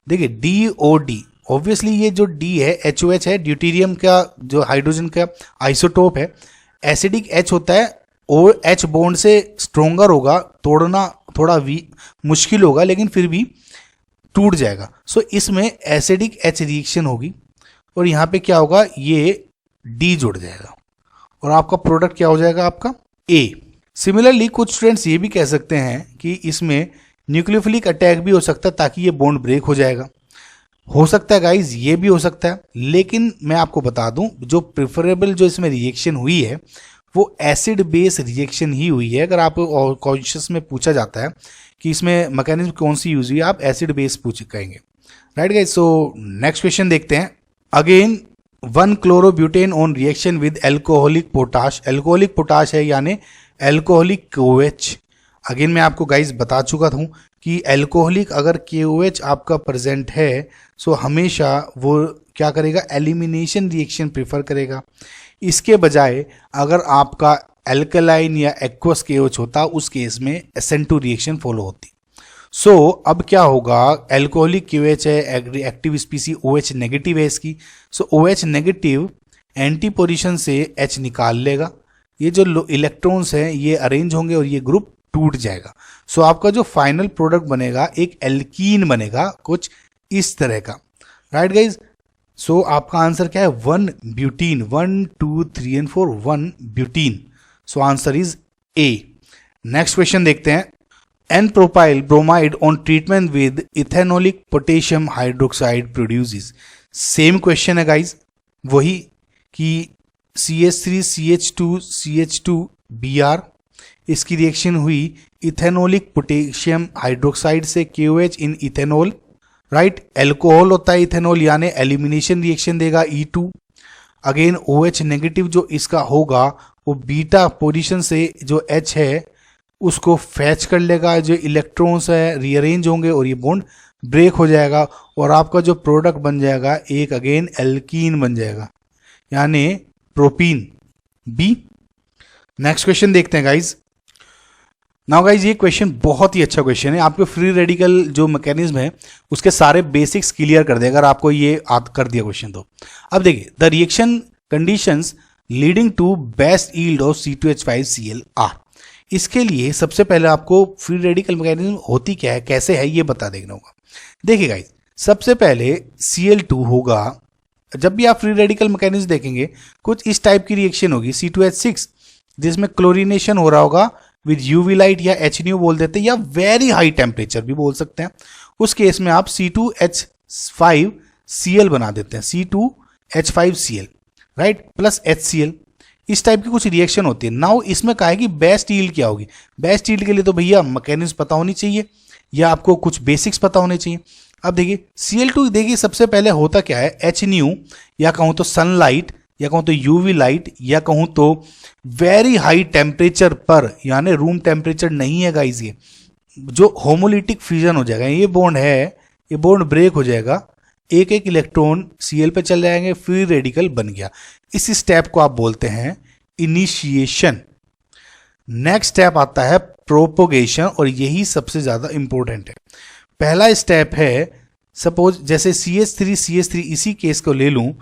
देखिए DOD, ऑब्वियसली ये जो D है HOH है, ड्यूटेरियम का जो हाइड्रोजन का आइसोटोप है। एसिडिक H होता है और H बॉन्ड से स्ट्रोंगर होगा, तोड़ना थोड़ा मुश्किल होगा लेकिन फिर भी टूट जाएगा। सो इसमें एसिडिक H रिएक्शन होगी और यहाँ पे क्या होगा, ये D जुड़ जाएगा और आपका प्रोडक्ट क्या हो जाएगा, आपका A। सिमिलरली कुछ स्टूडेंट्स ये भी कह सकते हैं कि इसमें न्यूक्लियोफिलिक अटैक भी हो सकता है ताकि ये बॉन्ड ब्रेक हो जाएगा। हो सकता है गाइज, ये भी हो सकता है, लेकिन मैं आपको बता दूं जो प्रिफरेबल जो इसमें रिएक्शन हुई है वो एसिड बेस रिएक्शन ही हुई है। अगर आपको कॉन्शियस में पूछा जाता है कि इसमें मैकेनिज्म कौन सी यूज हुई है, आप एसिड बेस पूछ कहेंगे, राइट गाइज। सो नेक्स्ट क्वेश्चन देखते हैं। Again 1-chlorobutane on reaction with alcoholic potash. Alcoholic potash है यानी एल्कोहलिक KOH। अगेन मैं आपको गाइज बता चुका हूँ कि एल्कोहलिक अगर KOH आपका प्रेजेंट है सो हमेशा वो क्या करेगा, एलिमिनेशन रिएक्शन प्रेफर करेगा। इसके बजाय अगर आपका एल्कलाइन या एक्वस KOH होता उस केस में SN2 रिएक्शन फॉलो होती। सो अब क्या होगा, एल्कोहलिक KOH है, एक्टिव स्पीसी OH नेगेटिव है इसकी। सो OH नेगेटिव एंटी पोजीशन से H निकाल लेगा, ये जो इलेक्ट्रॉन्स हैं ये अरेंज होंगे और ये ग्रुप टूट जाएगा। सो आपका जो फाइनल प्रोडक्ट बनेगा एक एल्कीन बनेगा कुछ इस तरह का, राइट गाइज। सो आपका आंसर क्या है, one butene. 1 2 3 and 4 1 butene. So answer is A। Next question देखते हैं। N propyl bromide on treatment with ethanolic potassium hydroxide produces. Same question है गाइज, वही कि CH3 CH2 CH2 Br, इसकी रिएक्शन हुई इथेनोलिक पोटेशियम हाइड्रोक्साइड से KOH in ethanol, right. Alcohol होता है इथेनॉल यानी एलिमिनेशन रिएक्शन देगा E2। अगेन OH नेगेटिव जो इसका होगा वो बीटा पोजीशन से जो H है उसको फैच कर लेगा, जो इलेक्ट्रॉन्स है रीअरेंज होंगे और ये बॉन्ड ब्रेक हो जाएगा और आपका जो प्रोडक्ट बन जाएगा एक अगेन एल्कीन बन जाएगा यानी प्रोपीन B। नेक्स्ट क्वेश्चन देखते हैं गाइज। नाउ गाइज ये क्वेश्चन बहुत ही अच्छा क्वेश्चन है, आपके फ्री रेडिकल जो मैकेनिज्म है उसके सारे बेसिक्स क्लियर कर देगा अगर आपको ये याद कर दिया क्वेश्चन तो। अब देखिए, the reaction conditions leading to best yield of C2H5Cl are. इसके लिए सबसे पहले आपको फ्री रेडिकल मैकेनिज्म होती क्या है, कैसे है, ये बता देना होगा। देखिए गाइज, सबसे पहले Cl2 होगा। जब भी आप फ्री रेडिकल मैकेनिज्म देखेंगे कुछ इस टाइप की रिएक्शन होगी, C2H6 जिसमें क्लोरीनेशन हो रहा होगा विद यूवी लाइट या HNO बोल देते हैं या वेरी हाई टेम्परेचर भी बोल सकते हैं। उस केस में आप C2H5Cl बना देते हैं, C2H5Cl, राइट, प्लस HCl। इस टाइप की कुछ रिएक्शन होती है। नाउ इसमें कहा है कि बेस्ट यील्ड क्या होगी। बेस्ट यील्ड के लिए तो भैया मैकेनिज्म पता होनी चाहिए या आपको कुछ बेसिक्स पता होने चाहिए। अब देखिए Cl2, देखिए सबसे पहले होता क्या है, HNO या कहूँ तो सनलाइट या कहूँ तो यूवी लाइट या कहूँ तो वेरी हाई टेम्परेचर पर, यानी रूम टेम्परेचर नहीं है गाइस, ये जो होमोलिटिक फ्यूजन हो जाएगा, ये बॉन्ड है, ये बॉन्ड ब्रेक हो जाएगा, एक एक इलेक्ट्रॉन Cl पे चल जाएंगे, फ्री रेडिकल बन गया। इस स्टेप को आप बोलते हैं इनिशिएशन। नेक्स्ट स्टेप आता है प्रोपोगेशन और यही सबसे ज्यादा इंपॉर्टेंट है। पहला स्टेप है, सपोज जैसे CH3 इसी केस को ले लूं,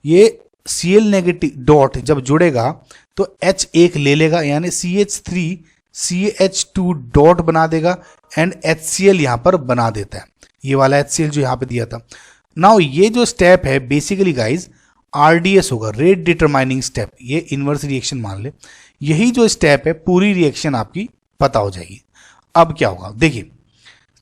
ये Cl नेगेटिव डॉट जब जुड़ेगा तो H एक ले लेगा यानी CH3 CH2 डॉट बना देगा एंड HCl यहां पर बना देता है, ये वाला HCl जो यहां पे दिया था। नाउ ये जो स्टेप है बेसिकली गाइज RDS होगा, रेट डिटरमाइनिंग स्टेप, ये इनवर्स रिएक्शन मान ले। यही जो स्टेप है पूरी रिएक्शन आपकी पता हो जाएगी। अब क्या होगा, देखिए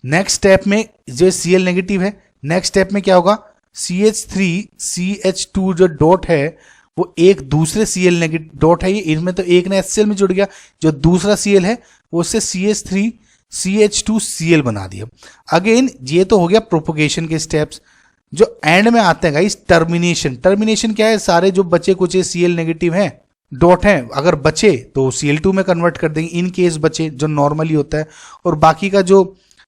नेक्स्ट स्टेप में जो Cl नेगेटिव है नेक्स्ट स्टेप में क्या होगा, CH3 CH2 जो डॉट है वो एक दूसरे Cl नेगेटिव डॉट है, ये इनमें तो एक ने HCl में जुड़ गया, जो दूसरा Cl है वो उससे CH3 CH2 Cl बना दिया। अगेन ये तो हो गया प्रोपोगेशन के स्टेप्स। जो एंड में आते हैं गाइस टर्मिनेशन। टर्मिनेशन क्या है, सारे जो बचे कुचे Cl नेगेटिव हैं डॉट हैं, अगर बचे तो Cl2 में कन्वर्ट कर देंगे, इन केस बचे जो नॉर्मली होता है, और बाकी का जो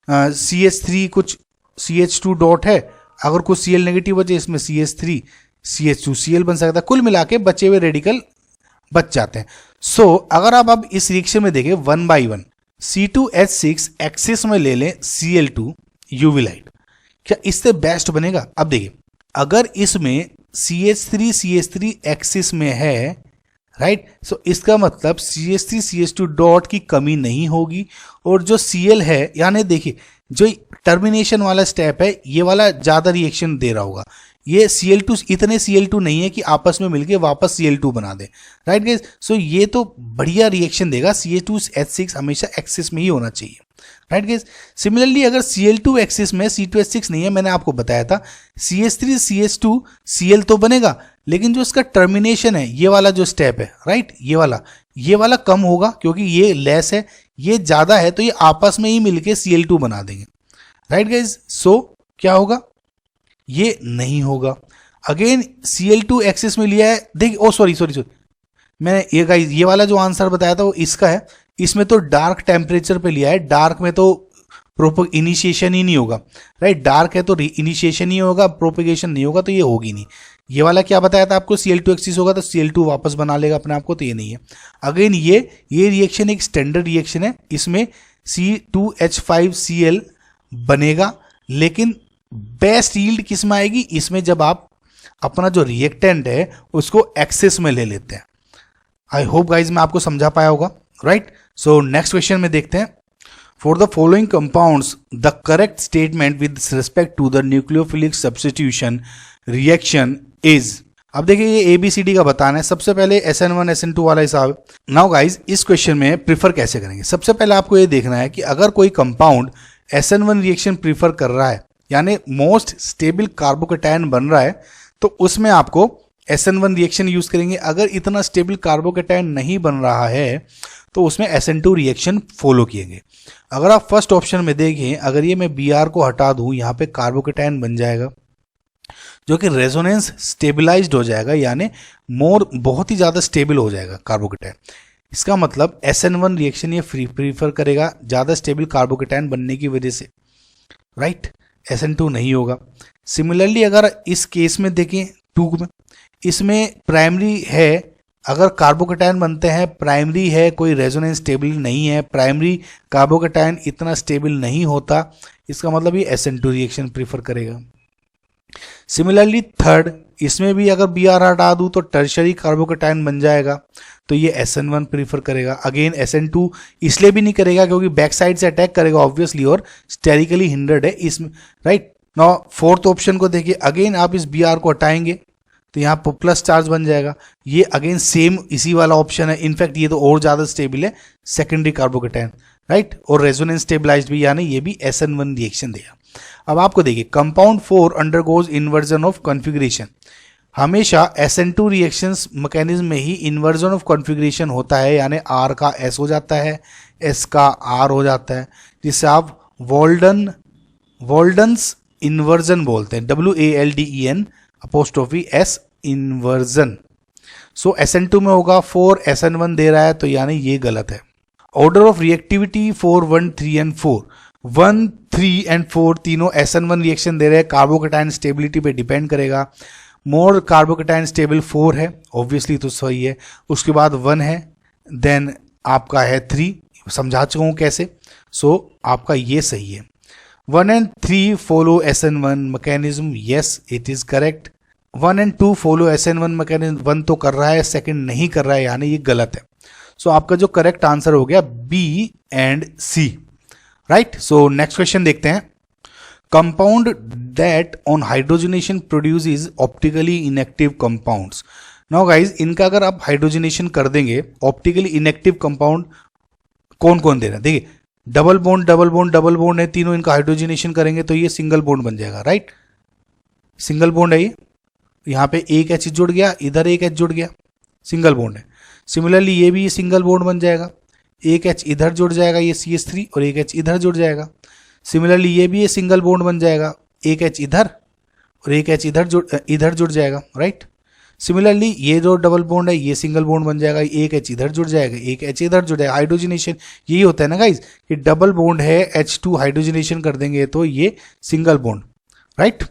CH3 कुछ CH2 डॉट है, अगर कुछ Cl नेगेटिव बचे इसमें CH3 CH2 Cl बन सकता है। कुल मिला के बचे हुए रेडिकल बच जाते हैं। सो अगर आप अब इस रिएक्शन में देखें 1 by 1 C2H6 एक्सिस में ले लें Cl2 UV लाइट, क्या इससे बेस्ट बनेगा? अब देखिए अगर इसमें CH3 एक्सिस में है, राइट, सो इसका मतलब CH3 CH2 डॉट की कमी नहीं होगी, और जो Cl है यानी देखिए जो टर्मिनेशन वाला स्टेप है ये वाला ज्यादा रिएक्शन दे रहा होगा, ये Cl2 इतने Cl2 नहीं है कि आपस में मिलके वापस Cl2 बना दे, राइट गाइस। सो ये तो बढ़िया रिएक्शन देगा, CH2H6 हमेशा एक्सिस में ही होना चाहिए, राइट गाइस। सिमिलरली अगर Cl2 एक्सिस में C2H6 नहीं है, मैंने आपको बताया था CH3 CH2 Cl तो बनेगा, लेकिन जो इसका टर्मिनेशन है ये वाला जो स्टेप है, राइट, ये वाला कम होगा क्योंकि ये लेस है, ये ज्यादा है तो ये आपस में ही मिलके Cl2 बना देंगे, राइट गाइस। सो क्या होगा, ये नहीं होगा। अगेन Cl2 एक्सिस में लिया है, देखिए ओ सॉरी मैंने ये गाइस ये वाला जो आंसर बताया था वो इसका है, इसमें तो डार्क टेम्परेचर पे लिया है, डार्क में तो इनिशिएशन ही नहीं होगा, राइट, डार्क है तो इनिशिएशन ही होगा, प्रोपेगेशन नहीं होगा, तो ये होगी नहीं। ये वाला क्या बताया था आपको, Cl2 एक्सिस होगा तो Cl2 वापस बना लेगा अपने आप को, तो ये नहीं है। अगेन ये रिएक्शन एक स्टैंडर्ड रिएक्शन है, इसमें C2H5Cl बनेगा, लेकिन बेस्ट यील्ड किस में आएगी, इसमें जब आप अपना जो रिएक्टेंट है उसको एक्सेस में ले लेते हैं। आई होप गाइज मैं आपको समझा पाया होगा, राइट। सो नेक्स्ट क्वेश्चन में देखते हैं। For the following compounds the correct statement with respect to the nucleophilic substitution reaction is. अब देखिए ये ABCD का बताना है। सबसे पहले SN1 SN2 वाला हिसाब। नाउ गाइज इस क्वेश्चन में प्रीफर कैसे करेंगे, सबसे पहले आपको ये देखना है कि अगर कोई कंपाउंड SN1 रिएक्शन प्रीफर कर रहा है यानी मोस्ट स्टेबल कार्बोकेटायन बन रहा है, तो उसमें आपको SN1 रिएक्शन यूज करेंगे। अगर इतना स्टेबल कार्बोकेटायन नहीं बन रहा है तो उसमें SN2 रिएक्शन फॉलो किएंगे। अगर आप फर्स्ट ऑप्शन में देखें, अगर ये मैं Br को हटा दूं, यहाँ पे कार्बोकेटायन बन जाएगा जो कि रेजोनेंस स्टेबलाइज्ड हो जाएगा, यानी बहुत ही ज्यादा स्टेबल हो जाएगा कार्बोकेटायन। इसका मतलब SN1 रिएक्शन ये प्रीफर करेगा ज्यादा स्टेबल कार्बोकेटायन बनने की वजह से, राइट, SN2 नहीं होगा। सिमिलरली अगर इस केस में देखें 2 में, इसमें प्राइमरी है, अगर कार्बोकेटायन बनते हैं प्राइमरी है, कोई रेजोनेंस स्टेबल नहीं है, प्राइमरी कार्बोकेटायन इतना स्टेबल नहीं होता, इसका मतलब ये SN2 रिएक्शन प्रीफर करेगा। सिमिलरली थर्ड, इसमें भी अगर Br हटा दूं तो टर्शरी कार्बोकेटायन बन जाएगा, तो ये SN1 प्रीफर करेगा। अगेन SN2 इसलिए भी नहीं करेगा क्योंकि बैक साइड से अटैक करेगा ऑब्वियसली और स्टेरिकली हिंडर्ड है इसमें, राइट। नाउ फोर्थ ऑप्शन को देखिए, अगेन आप इस Br को हटाएंगे तो यहाँ पर प्लस चार्ज बन जाएगा, ये अगेन सेम इसी वाला ऑप्शन है। इनफैक्ट ये तो और ज्यादा स्टेबल है, सेकेंडरी कार्बोकेटायन, राइट, और रेजोनेंस स्टेबलाइज्ड भी, यानी ये भी SN1 रिएक्शन देगा। अब आपको देखिए compound 4 undergoes inversion of configuration. हमेशा SN2 रिएक्शंस मैकेनिज्म में ही इन्वर्जन ऑफ कॉन्फ़िगरेशन होता है, यानी R का S हो जाता है, S का R हो जाता है, जिसे आप वॉल्डन्स इन्वर्जन बोलते हैं, WALDEN अपोस्ट्रोफी S इन्वर्जन। सो SN2 में होगा 4, SN1 दे रहा है तो यानी ये गलत है। Order of reactivity 4, 1, 3 and 4, 1, 3 and 4 तीनों SN1 रिएक्शन दे रहे हैं। कार्बोकेटायन स्टेबिलिटी पे डिपेंड करेगा। मोर कार्बोकेटायन स्टेबल 4 है, ऑब्वियसली तो सही है। उसके बाद 1 है, देन आपका है 3, समझा चुका हूँ कैसे। सो आपका ये सही है। 1 and 3 follow SN1 mechanism, yes it is correct. 1 and 2 follow SN1 mechanism, 1 तो कर रहा है, सेकंड नहीं कर रहा है, यानी ये गलत है। सो आपका जो करेक्ट आंसर हो गया B and C, right. So next question देखते हैं। Compound that on hydrogenation produces optically inactive compounds. Now guys इनका अगर आप हाइड्रोजनेशन कर देंगे, ऑप्टिकली इनएक्टिव कंपाउंड कौन कौन दे रहा है, देखिए double bond double bond double bond है, तीनों इनका हाइड्रोजनेशन करेंगे तो ये सिंगल बॉन्ड बन जाएगा, राइट। सिंगल बॉन्ड है ये, यहाँ पे एक एच जुड़ गया, इधर एक एच जुड़ गया, सिंगल बॉन्ड है। सिमिलरली ये भी सिंगल बॉन्ड बन जाएगा, एक एच इधर जुड़ जाएगा ये CH3 और एक एच इधर जुड़ जाएगा। सिमिलरली ये भी सिंगल बॉन्ड बन जाएगा, एक एच इधर और एक एच इधर जुड़ जाएगा, राइट। सिमिलरली ये जो डबल बॉन्ड है ये सिंगल बॉन्ड बन जाएगा, एक एच इधर जुड़ जाएगा, एक एच इधर जुड़ जाएगा। हाइड्रोजनेशन यही होता है ना गाइज कि डबल बॉन्ड है, H2 हाइड्रोजनेशन कर देंगे तो ये सिंगल बॉन्ड, राइट।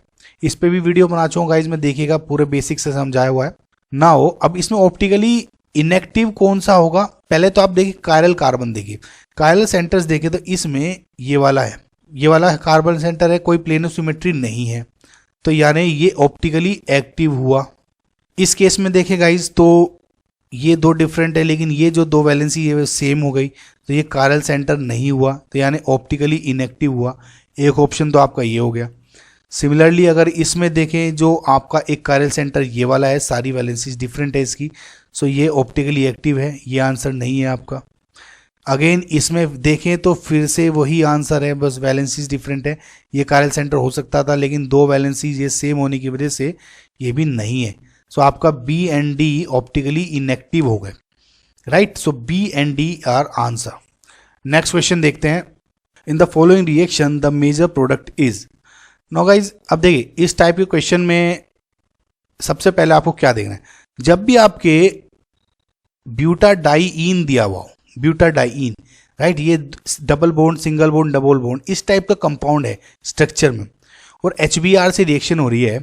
इस पे भी वीडियो बना चुका हूँ गाइज मैं, देखिएगा पूरे बेसिक से समझाया हुआ है। नाउ अब इसमें ऑप्टिकली इनएक्टिव कौन सा होगा, पहले तो आप देखिए कायरल कार्बन, देखिए कायरल सेंटर्स देखिए तो इसमें ये वाला है, ये वाला कार्बन सेंटर है, कोई प्लेनो सिमेट्री नहीं है, तो यानी ये ऑप्टिकली एक्टिव हुआ। इस केस में देखें गाइज तो ये दो डिफरेंट है, लेकिन ये जो दो वैलेंसी है सेम हो गई, तो ये कायरल सेंटर नहीं हुआ, तो यानी ऑप्टिकली इनएक्टिव हुआ। एक ऑप्शन तो आपका ये हो गया। सिमिलरली अगर इसमें देखें जो आपका एक कायरल सेंटर ये वाला है, सारी वैलेंसीज डिफरेंट है इसकी, सो ये ऑप्टिकली एक्टिव है, ये आंसर नहीं है आपका। अगेन इसमें देखें तो फिर से वही आंसर है, बस वैलेंसीज डिफरेंट है। ये कायरल सेंटर हो सकता था, लेकिन दो वैलेंसीज ये सेम होने की वजह से ये भी नहीं है। सो आपका B and D optically inactive हो गए, right. So B and D are answer. Next question देखते हैं। In the following reaction the major product is. Now guys अब देखिए इस टाइप के क्वेश्चन में सबसे पहले आपको क्या देखना है, जब भी आपके ब्यूटाडाइईन दिया हुआ हो, ब्यूटाडाइईन, राइट, ये double bond, single bond, double bond, इस टाइप का कंपाउंड है स्ट्रक्चर में और HBr से रिएक्शन हो रही है,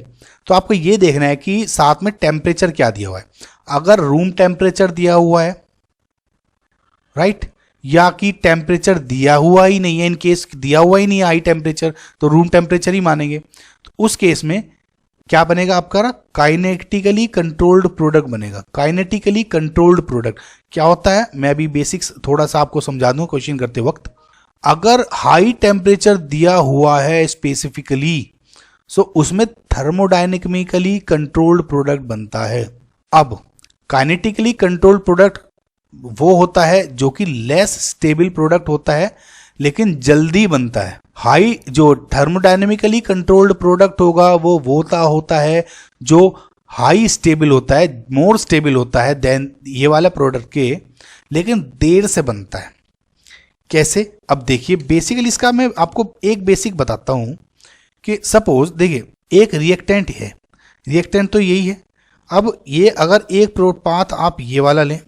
तो आपको ये देखना है कि साथ में टेम्परेचर क्या दिया हुआ है। अगर रूम टेम्परेचर दिया हुआ है, राइट, या कि टेम्परेचर दिया हुआ ही नहीं है, इन केस दिया हुआ ही नहीं है हाई टेम्परेचर, तो रूम टेम्परेचर ही मानेंगे। तो उस केस में क्या बनेगा आपका, काइनेटिकली कंट्रोल्ड प्रोडक्ट बनेगा। काइनेटिकली कंट्रोल्ड प्रोडक्ट क्या होता है, मैं अभी बेसिक्स थोड़ा सा आपको समझा दूं क्वेश्चन करते वक्त। अगर हाई टेम्परेचर दिया हुआ है स्पेसिफिकली, सो उसमें थर्मोडायनेमिकली कंट्रोल्ड प्रोडक्ट बनता है। अब काइनेटिकली कंट्रोल्ड प्रोडक्ट वो होता है जो कि लेस स्टेबल प्रोडक्ट होता है लेकिन जल्दी बनता है। हाई जो थर्मोडायनेमिकली कंट्रोल्ड प्रोडक्ट होगा वो होता है जो हाई स्टेबल होता है, मोर स्टेबल होता है देन ये वाला प्रोडक्ट के, लेकिन देर से बनता है। कैसे, अब देखिए बेसिकली इसका मैं आपको एक बेसिक बताता हूं कि सपोज देखिए एक रिएक्टेंट है, रिएक्टेंट तो यही है। अब ये अगर एक पाथ आप ये वाला लें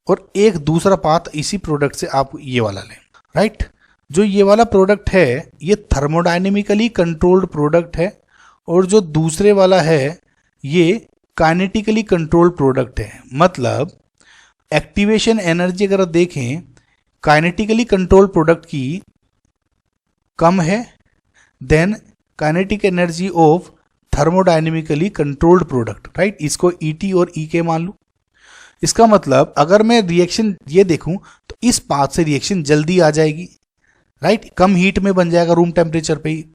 और एक दूसरा पाथ इसी प्रोडक्ट से आप ये वाला लें, राइट, जो ये वाला प्रोडक्ट है ये थर्मोडायनेमिकली कंट्रोल्ड प्रोडक्ट है और जो दूसरे वाला है ये काइनेटिकली कंट्रोल्ड प्रोडक्ट है। मतलब एक्टिवेशन एनर्जी अगर देखें काइनेटिकली कंट्रोल्ड प्रोडक्ट की कम है then kinetic energy of thermodynamically controlled product, right. इसको ET और EK मान लूं। इसका मतलब अगर मैं रिएक्शन ये देखूं तो इस पाथ से रिएक्शन जल्दी आ जाएगी, राइट, कम हीट में बन जाएगा रूम टेम्परेचर पे ही,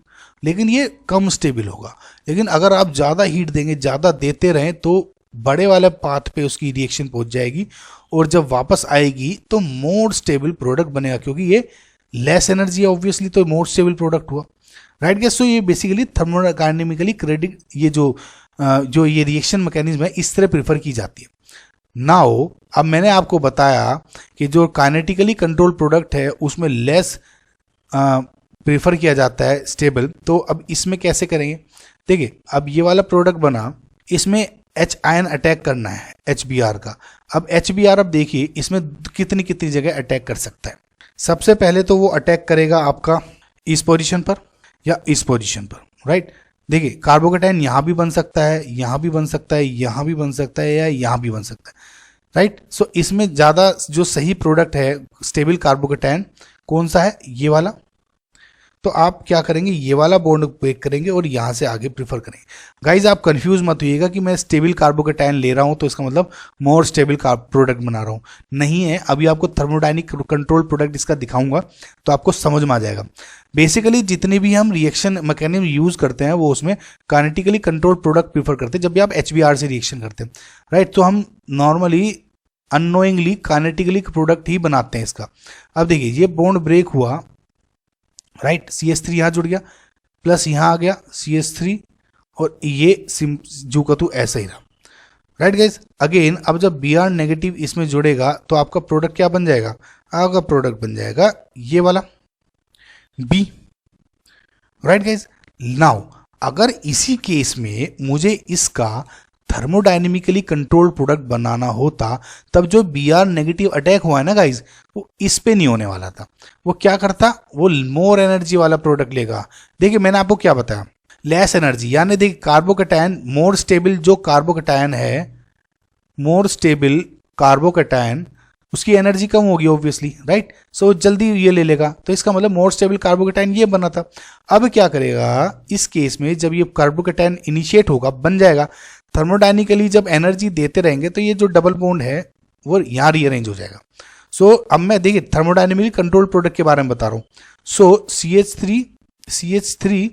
लेकिन ये कम स्टेबल होगा। लेकिन अगर आप ज़्यादा हीट देंगे, ज़्यादा देते रहें, तो बड़े वाले पाथ पे उसकी रिएक्शन पहुंच जाएगी और जब वापस आएगी तो मोर स्टेबल प्रोडक्ट बनेगा, क्योंकि ये लेस एनर्जी है ऑब्वियसली, तो मोर स्टेबल प्रोडक्ट हुआ, राइट गैस। सो ये बेसिकली थर्मोडायनेमिकली क्रेडिट ये जो ये रिएक्शन मैकेनिज्म है इस तरह प्रीफर की जाती है। नाउ अब मैंने आपको बताया कि जो काइनेटिकली कंट्रोल प्रोडक्ट है उसमें लेस प्रीफर किया जाता है स्टेबल, तो अब इसमें कैसे करेंगे, देखिए अब ये वाला प्रोडक्ट बना, इसमें H आयन अटैक करना है HBr का। अब HBr अब देखिए इसमें कितनी कितनी जगह अटैक कर सकता है। सबसे पहले तो वो अटैक करेगा आपका इस पोजीशन पर या इस पोजीशन पर, राइट। देखिए कार्बोकेटाइन यहाँ भी बन सकता है, यहाँ भी बन सकता है, यहाँ भी बन सकता है या यहाँ भी बन सकता है, राइट। सो इसमें ज़्यादा जो सही प्रोडक्ट है स्टेबल कार्बोकेटाइन कौन सा है, ये वाला। तो आप क्या करेंगे, ये वाला बॉन्ड ब्रेक करेंगे और यहाँ से आगे प्रीफर करेंगे। गाइज आप कंफ्यूज मत होइएगा कि मैं स्टेबल कार्बोकेटाइन ले रहा हूँ तो इसका मतलब मोर स्टेबल प्रोडक्ट बना रहा हूँ, नहीं है। अभी आपको थर्मोडायनिक कंट्रोल प्रोडक्ट इसका दिखाऊंगा तो आपको समझ में आ जाएगा। बेसिकली जितने भी हम रिएक्शन मैकेनिज्म यूज करते हैं वो उसमें काइनेटिकली कंट्रोल प्रोडक्ट प्रीफर करते हैं जब भी आप HBr से रिएक्शन करते हैं, राइट। तो हम नॉर्मली अननोइंगली काइनेटिकली प्रोडक्ट ही बनाते हैं इसका। अब देखिए ये बॉन्ड ब्रेक हुआ, राइट, CH3 यहाँ जुड़ गया, प्लस यहाँ आ गया CH3 और ये जू का तू ऐसा ही रहा। राइट गाइज, अगेन अब जब बी आर नेगेटिव इसमें जुड़ेगा तो आपका प्रोडक्ट क्या बन जाएगा, आपका प्रोडक्ट बन जाएगा ये वाला बी। राइट गाइज, नाउ अगर इसी केस में मुझे इसका थर्मोडायनेमिकली कंट्रोल्ड प्रोडक्ट बनाना होता, तब जो बी आर नेगेटिव अटैक हुआ है ना गाइज, वो इस पे नहीं होने वाला था। वो क्या करता, वो मोर एनर्जी वाला प्रोडक्ट लेगा। देखिए मैंने आपको क्या बताया, लेस एनर्जी, यानी देखिए कार्बोकैटायन मोर स्टेबल, जो कार्बोकैटायन है मोर स्टेबल कार्बोकैटायन, उसकी एनर्जी कम होगी ऑब्वियसली, राइट। सो जल्दी ये ले लेगा, तो इसका मतलब मोर स्टेबल कार्बोकैटायन ये बना था। अब क्या करेगा इस केस में, जब ये कार्बोकैटायन इनिशिएट होगा, बन जाएगा, थर्मोडायनिकली जब एनर्जी देते रहेंगे तो ये जो डबल बॉन्ड है वो यहाँ रीअरेंज हो जाएगा। सो अब मैं देखिए थर्मोडायनेमिकली कंट्रोल प्रोडक्ट के बारे में बता रहा हूँ। सो CH3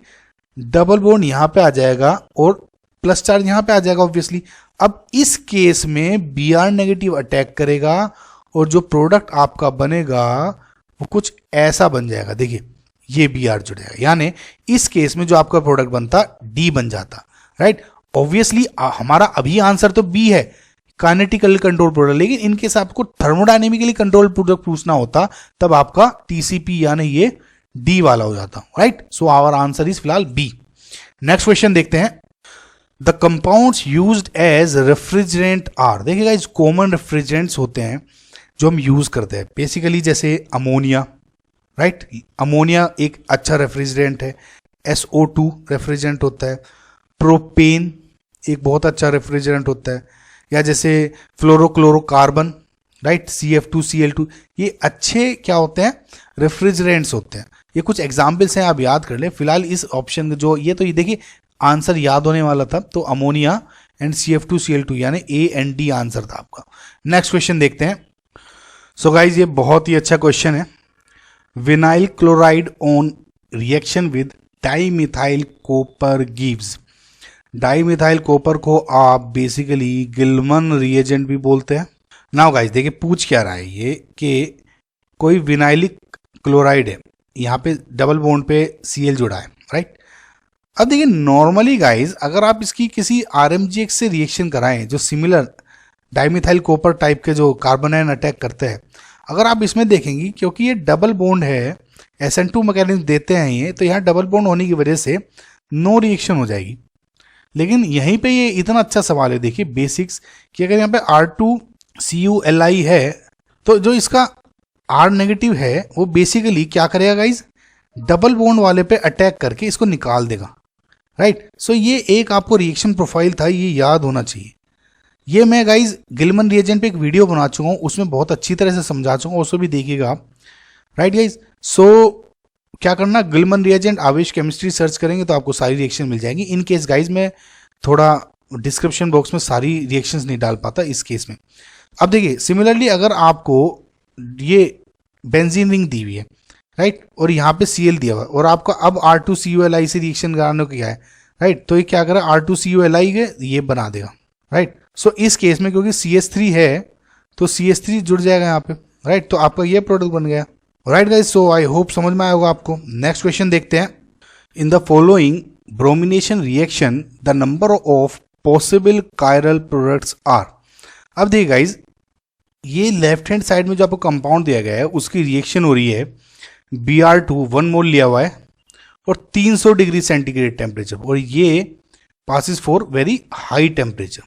डबल बॉन्ड यहाँ पे आ जाएगा और प्लस चार्ज यहाँ पे आ जाएगा ऑब्वियसली। अब इस केस में बी आर नेगेटिव अटैक करेगा और जो प्रोडक्ट आपका बनेगा वो कुछ ऐसा बन जाएगा। देखिए ये बी आर जुड़ेगा, यानी इस केस में जो आपका प्रोडक्ट बनता डी बन जाता, राइट। ऑब्वियसली हमारा अभी आंसर तो बी है, काइनेटिकल कंट्रोल प्रोडक्ट, लेकिन इनकेस आपको थर्मोडायनेमिकली कंट्रोल प्रोडक्ट पूछना होता तब आपका टीसीपी यानी ये डी वाला हो जाता, right. So our answer is फिलहाल बी। नेक्स्ट क्वेश्चन देखते हैं। The compounds used as refrigerant are, देखिए गाइस कॉमन रेफ्रिजरेंट्स होते हैं जो हम यूज करते हैं बेसिकली, जैसे अमोनिया, राइट। अमोनिया एक अच्छा रेफ्रिजरेंट है। SO2 रेफ्रिजरेंट होता है। प्रोपेन एक बहुत अच्छा रेफ्रिजरेंट होता है, या जैसे फ्लोरोक्लोरोकार्बन, राइट, CF2Cl2, ये अच्छे क्या होते हैं, रेफ्रिजरेंट्स होते हैं। ये कुछ एग्जाम्पल्स हैं, आप याद कर ले। फिलहाल इस ऑप्शन जो ये तो ये देखिए आंसर याद होने वाला था, तो अमोनिया एंड CF2Cl2 यानी A and D आंसर था आपका। नेक्स्ट क्वेश्चन देखते हैं। सो गाइज ये बहुत ही अच्छा क्वेश्चन है। Vinyl chloride on reaction with dimethyl copper gives, dimethyl copper को आप बेसिकली गिलमन रिएजेंट भी बोलते हैं। नाउ गाइज देखिए पूछ क्या रहा है ये कि कोई विनाइलिक क्लोराइड है, यहाँ पे डबल बॉन्ड पे Cl जुड़ा है, राइट। अब देखिए नॉर्मली गाइज अगर आप इसकी किसी RMGX से रिएक्शन कराएं जो सिमिलर डाईमिथाइल कॉपर टाइप के जो कार्बन आयन अटैक करते हैं, अगर आप इसमें देखेंगे क्योंकि ये डबल बॉन्ड है, SN2 मैकेनिज्म देते हैं ये, तो यहाँ डबल बॉन्ड होने की वजह से नो रिएक्शन हो जाएगी। लेकिन यहीं पे ये इतना अच्छा सवाल है, देखिए बेसिक्स, कि अगर यहाँ पे R2CuLi है तो जो इसका R नेगेटिव है वो बेसिकली क्या करेगा गाइज, डबल बॉन्ड वाले पे अटैक करके इसको निकाल देगा, राइट। सो ये एक आपको रिएक्शन प्रोफाइल था, ये याद होना चाहिए। ये मैं गाइज गिलमन रिएजेंट पे एक वीडियो बना चुका हूँ, उसमें बहुत अच्छी तरह से समझा चुका हूँ, उसको भी देखिएगा आप, राइट गाइज। सो क्या करना, गिलमन रिएजेंट आवेश केमिस्ट्री सर्च करेंगे तो आपको सारी रिएक्शन मिल जाएंगी। इन केस गाइज मैं थोड़ा डिस्क्रिप्शन बॉक्स में सारी रिएक्शंस नहीं डाल पाता इस केस में। अब देखिए सिमिलरली अगर आपको ये बेंजीन रिंग दी हुई है, राइट, और यहाँ पे Cl दिया हुआ है, और आपका अब R2CuLi से रिएक्शन कराने को क्या है, राइट, तो ये क्या करेगा, R2CuLi के ये बना देगा, राइट। सो इस केस में क्योंकि CH3 है तो CH3 जुड़ जाएगा यहाँ पे, राइट, तो आपका ये प्रोडक्ट बन गया, right guys. So I hope समझ में आया होगा आपको। नेक्स्ट क्वेश्चन देखते हैं। In the following bromination reaction the number of possible chiral products are. अब देखिए गाइज ये लेफ्ट हैंड साइड में जो आपको कंपाउंड दिया गया है उसकी रिएक्शन हो रही है, Br2 1 मोल लिया हुआ है और 300 डिग्री सेंटीग्रेड टेम्परेचर, और ये passes for very high temperature.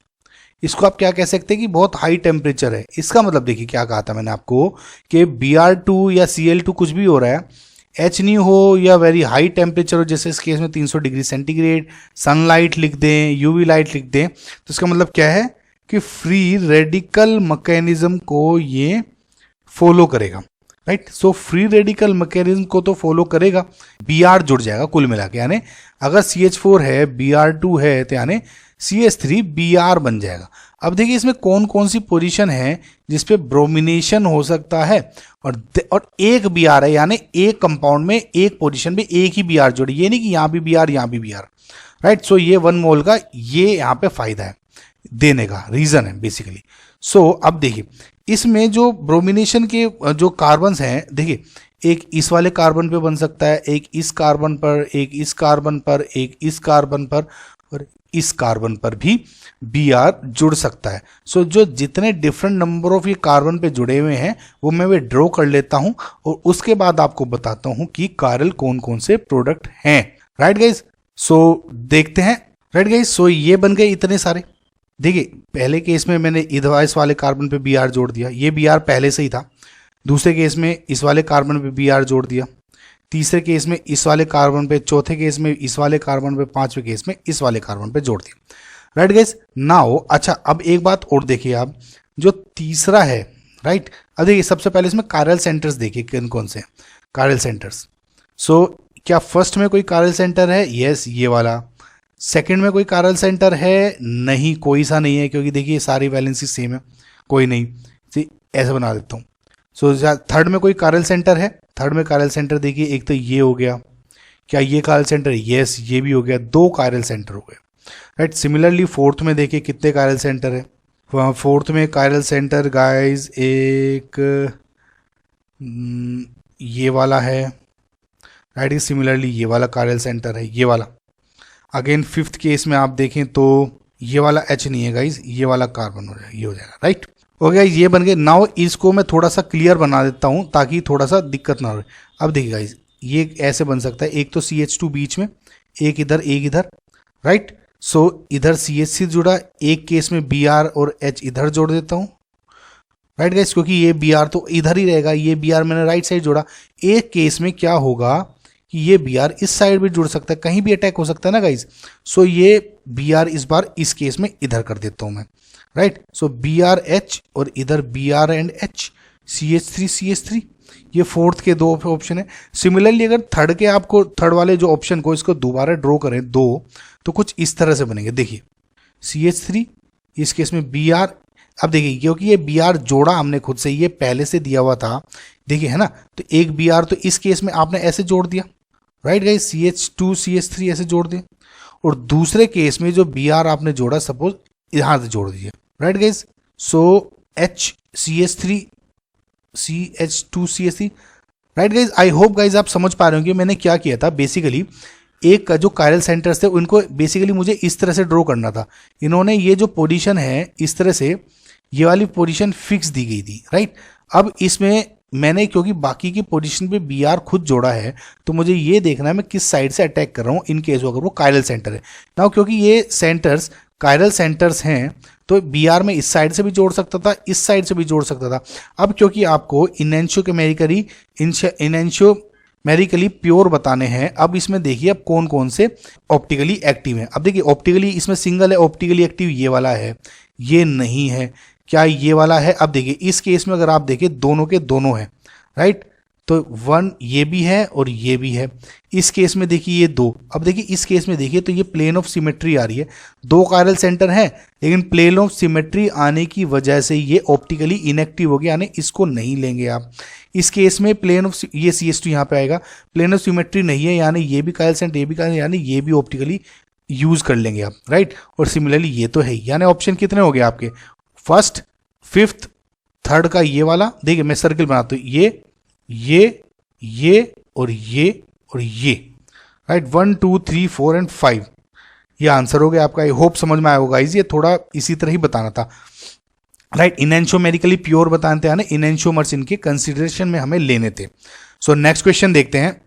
इसको आप क्या कह सकते हैं कि बहुत हाई टेम्परेचर है। इसका मतलब देखिए क्या कहा था मैंने आपको कि Br2 या Cl2 कुछ भी हो रहा है, H नहीं हो या वेरी हाई टेम्परेचर हो, जैसे इस केस में 300 डिग्री सेंटीग्रेड, सनलाइट लिख दें, UV लाइट लिख दें, तो इसका मतलब क्या है कि फ्री रेडिकल मैकेनिज्म को ये फॉलो करेगा, right. So free radical mechanism को तो फॉलो करेगा, Br जुड़ जाएगा कुल मिला के, यानी अगर CH4 है Br2 है तो यानी CH3 Br बन जाएगा। अब देखिए इसमें कौन कौन सी पोजीशन है जिसपे ब्रोमिनेशन हो सकता है, और एक Br है, यानी एक कंपाउंड में एक पोजीशन पे एक ही Br जोड़ी, ये नहीं कि यहाँ भी Br यहाँ भी Br, राइट। सो ये 1 मोल का ये यहाँ पे फायदा है देने का, रीजन है बेसिकली। सो अब देखिए इसमें जो ब्रोमिनेशन के जो कार्बन्स हैं, देखिए एक इस वाले कार्बन पे बन सकता है, एक इस कार्बन पर, एक इस कार्बन पर, एक इस कार्बन पर, और इस कार्बन पर भी Br जुड़ सकता है। सो जो जितने डिफरेंट नंबर ऑफ ये कार्बन पे जुड़े हुए हैं वो मैं वे ड्रॉ कर लेता हूं और उसके बाद आपको बताता हूं कि कायरल कौन कौन से प्रोडक्ट हैं। राइट गाइज, सो देखते हैं। राइट गाइज, सो ये बन गए इतने सारे। देखिए पहले केस में मैंने इस वाले कार्बन पे Br जोड़ दिया, ये Br पहले से ही था। दूसरे केस में इस वाले कार्बन पे Br जोड़ दिया, तीसरे केस में इस वाले कार्बन पे, चौथे केस में इस वाले कार्बन पे, पांचवें केस में इस वाले कार्बन पे जोड़ दिया। राइट गाइस, नाउ अच्छा अब एक बात और देखिए आप, जो तीसरा है, राइट, अब देखिए सबसे पहले इसमें कायरल सेंटर्स देखिए कौन कौन से कायरल सेंटर्स। सो क्या फर्स्ट में कोई कायरल सेंटर है? यस, ये वाला। सेकंड में कोई कायरल सेंटर है? नहीं, कोई सा नहीं है, क्योंकि देखिए सारी वैलेंसी सेम है, कोई नहीं। ऐसे बना देता हूँ। सो थर्ड में कोई कायरल सेंटर है? थर्ड में कायरल सेंटर देखिए, एक तो ये हो गया, क्या ये कायरल सेंटर? यस, ये भी हो गया, दो कायरल सेंटर हो गए। राइट, सिमिलरली फोर्थ में देखिए कितने कायरल सेंटर है? फोर्थ में कायरल सेंटर गाइस एक ये वाला है। राइट, सिमिलरली ये वाला कायरल सेंटर है, ये वाला। अगेन फिफ्थ केस में आप देखें तो ये वाला H नहीं है गाइस, ये वाला कार्बन हो जाएगा, ये हो जाएगा। राइट, ओके, ये बन गए। नाउ इसको मैं थोड़ा सा क्लियर बना देता हूं ताकि थोड़ा सा दिक्कत ना हो। अब देखिए गाइस, ये ऐसे बन सकता है, एक तो CH2 बीच में, एक इधर एक इधर। राइट, सो इधर CH3 जुड़ा, एक केस में Br और H इधर जोड़ देता हूं। राइट गाइस, क्योंकि ये Br तो इधर ही रहेगा, ये Br मैंने राइट साइड जोड़ा। एक केस में क्या होगा कि ये Br इस साइड भी जुड़ सकता है, कहीं भी अटैक हो सकता है ना गाइस। सो ये Br इस बार इस केस में इधर कर देता हूं मैं। राइट, सो BrH और इधर Br एंड H, CH3 ये फोर्थ के दो ऑप्शन है। सिमिलरली अगर थर्ड के आपको थर्ड वाले जो ऑप्शन को इसको दोबारा ड्रॉ करें दो, तो कुछ इस तरह से बनेंगे। देखिए CH3, इस केस में Br। अब देखिए क्योंकि ये Br जोड़ा हमने खुद से, ये पहले से दिया हुआ था, देखिए है ना, तो एक Br तो इस केस में आपने ऐसे जोड़ दिया। राइट गाइस, CH2 CH3 ऐसे जोड़ दिए, और दूसरे केस में जो Br आपने जोड़ा सपोज यहां से जोड़ दीजिए। Right guys, so H CH3 CH2 CH3। Right guys, I hope guys आप समझ पा रहे हो कि मैंने क्या किया था। बेसिकली एक जो कायरल सेंटर्स थे उनको बेसिकली मुझे इस तरह से ड्रॉ करना था। इन्होंने ये जो पोजीशन है इस तरह से, ये वाली पोजीशन फिक्स दी गई थी। राइट, अब इसमें मैंने क्योंकि बाकी की पोजीशन पे Br खुद जोड़ा है, तो मुझे ये देखना है मैं किस साइड से अटैक कर रहा हूँ इन केस अगर वो कायरल सेंटर है ना। क्योंकि ये सेंटर्स कायरल सेंटर्स हैं तो Br में इस साइड से भी जोड़ सकता था, इस साइड से भी जोड़ सकता था। अब क्योंकि आपको इनएंशियोमेरिकली प्योर बताने हैं, अब इसमें देखिए अब कौन कौन से ऑप्टिकली एक्टिव हैं। अब देखिए ऑप्टिकली इसमें सिंगल है ऑप्टिकली एक्टिव, ये वाला है, ये नहीं है, क्या ये वाला है? अब देखिए इस केस में अगर आप देखिए दोनों के दोनों हैं। राइट, तो वन ये भी है और ये भी है। इस केस में देखिए ये दो। अब देखिए इस केस में देखिए तो ये प्लेन ऑफ सिमेट्री आ रही है, दो कायरल सेंटर हैं लेकिन प्लेन ऑफ सिमेट्री आने की वजह से ये ऑप्टिकली इनएक्टिव हो गया, यानी इसको नहीं लेंगे आप। इस केस में प्लेन ऑफ ये CH2 यहाँ पे आएगा, प्लेन ऑफ सिमेट्री नहीं है, यानी ये भी कायरल सेंटर, ये भी कायरल, यानी ये भी ऑप्टिकली यूज कर लेंगे आप। राइट, और सिमिलरली ये तो है, यानी ऑप्शन कितने हो गए आपके? फर्स्ट, फिफ्थ, थर्ड का ये वाला। देखिए मैं सर्किल बनाता हूँ, ये और ये और ये। राइट, 1 2 3 4 एंड 5 ये आंसर हो गया आपका। आई होप समझ में आया होगा। ये थोड़ा इसी तरह ही बताना था। राइट, इनएंशियोमेरिकली प्योर बताने थे, यानी इनएंशियोमर्स इनके कंसिडरेशन में हमें लेने थे। सो नेक्स्ट क्वेश्चन देखते हैं।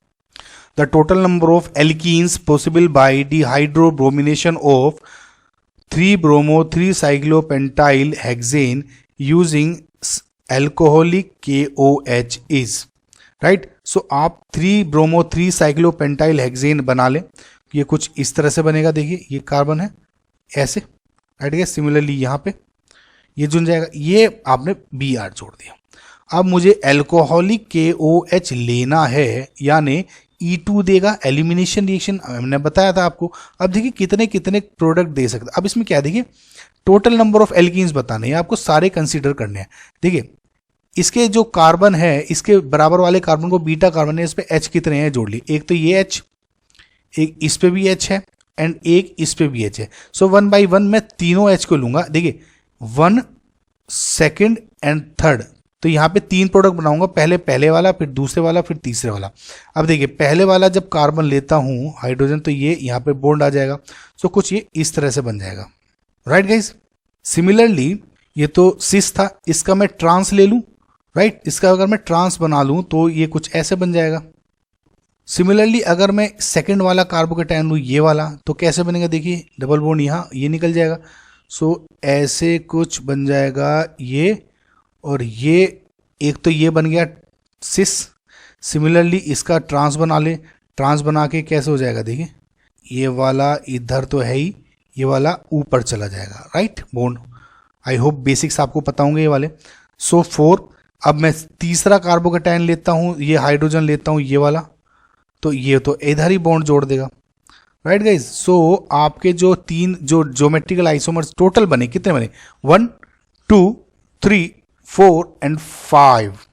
The total number of alkenes possible by dehydrobromination of 3-bromo-3-cyclopentyl hexane using alcoholic KOH is। Right, so आप 3-bromo-3-cyclopentyl hexane बना लें, ये कुछ इस तरह से बनेगा। देखिए ये कार्बन है ऐसे। राइट, सिमिलरली यहाँ पे ये जुड़ जाएगा, ये आपने Br जोड़ दिया। अब मुझे एल्कोहलिक KOH लेना है, यानी E2 देगा, एलिमिनेशन रिएक्शन हमने बताया था आपको। अब देखिए कितने कितने प्रोडक्ट दे सकते। अब इसमें क्या देखिए टोटल नंबर ऑफ एल्कीन्स बताने हैं आपको, सारे कंसीडर करने हैं। देखिए इसके जो कार्बन है इसके बराबर वाले कार्बन को बीटा कार्बन है, इस पे H कितने हैं जोड़ लिए। एक तो ये H, एक इस पे भी H है एंड एक इस पे भी H है। सो 1 by 1 मैं तीनों H को लूंगा। देखिए 1 2nd एंड 3rd तो यहाँ पे 3 प्रोडक्ट बनाऊंगा, पहले पहले वाला, फिर दूसरे वाला, फिर तीसरे वाला। अब देखिए पहले वाला जब कार्बन लेता हूँ हाइड्रोजन, तो ये यहाँ पे बॉन्ड आ जाएगा। सो कुछ ये इस तरह से बन जाएगा, राइट गाइज। सिमिलरली ये तो सिस था, इसका मैं ट्रांस ले लूँ, राइट। इसका अगर मैं ट्रांस बना लूँ तो ये कुछ ऐसे बन जाएगा। सिमिलरली अगर मैं सेकंड वाला कार्बोकेटायन लूँ, ये वाला, तो कैसे बनेगा, देखिए डबल बॉन्ड यहाँ ये निकल जाएगा। सो ऐसे कुछ बन जाएगा ये, और ये एक तो ये बन गया सिस। सिमिलरली इसका ट्रांस बना ले, ट्रांस बना के कैसे हो जाएगा, देखिए ये वाला इधर तो है ही, ये वाला ऊपर चला जाएगा, right bond. I hope basics आपको पता होंगे ये वाले। सो 4। अब मैं तीसरा कार्बोकेटायन लेता हूँ, ये हाइड्रोजन लेता हूँ, ये वाला, तो ये तो इधर ही बॉन्ड जोड़ देगा, राइट गाइज। सो आपके जो 3 जो ज्योमेट्रिकल आइसोमर्स टोटल बने, कितने बने, 1 2 3 4 एंड 5,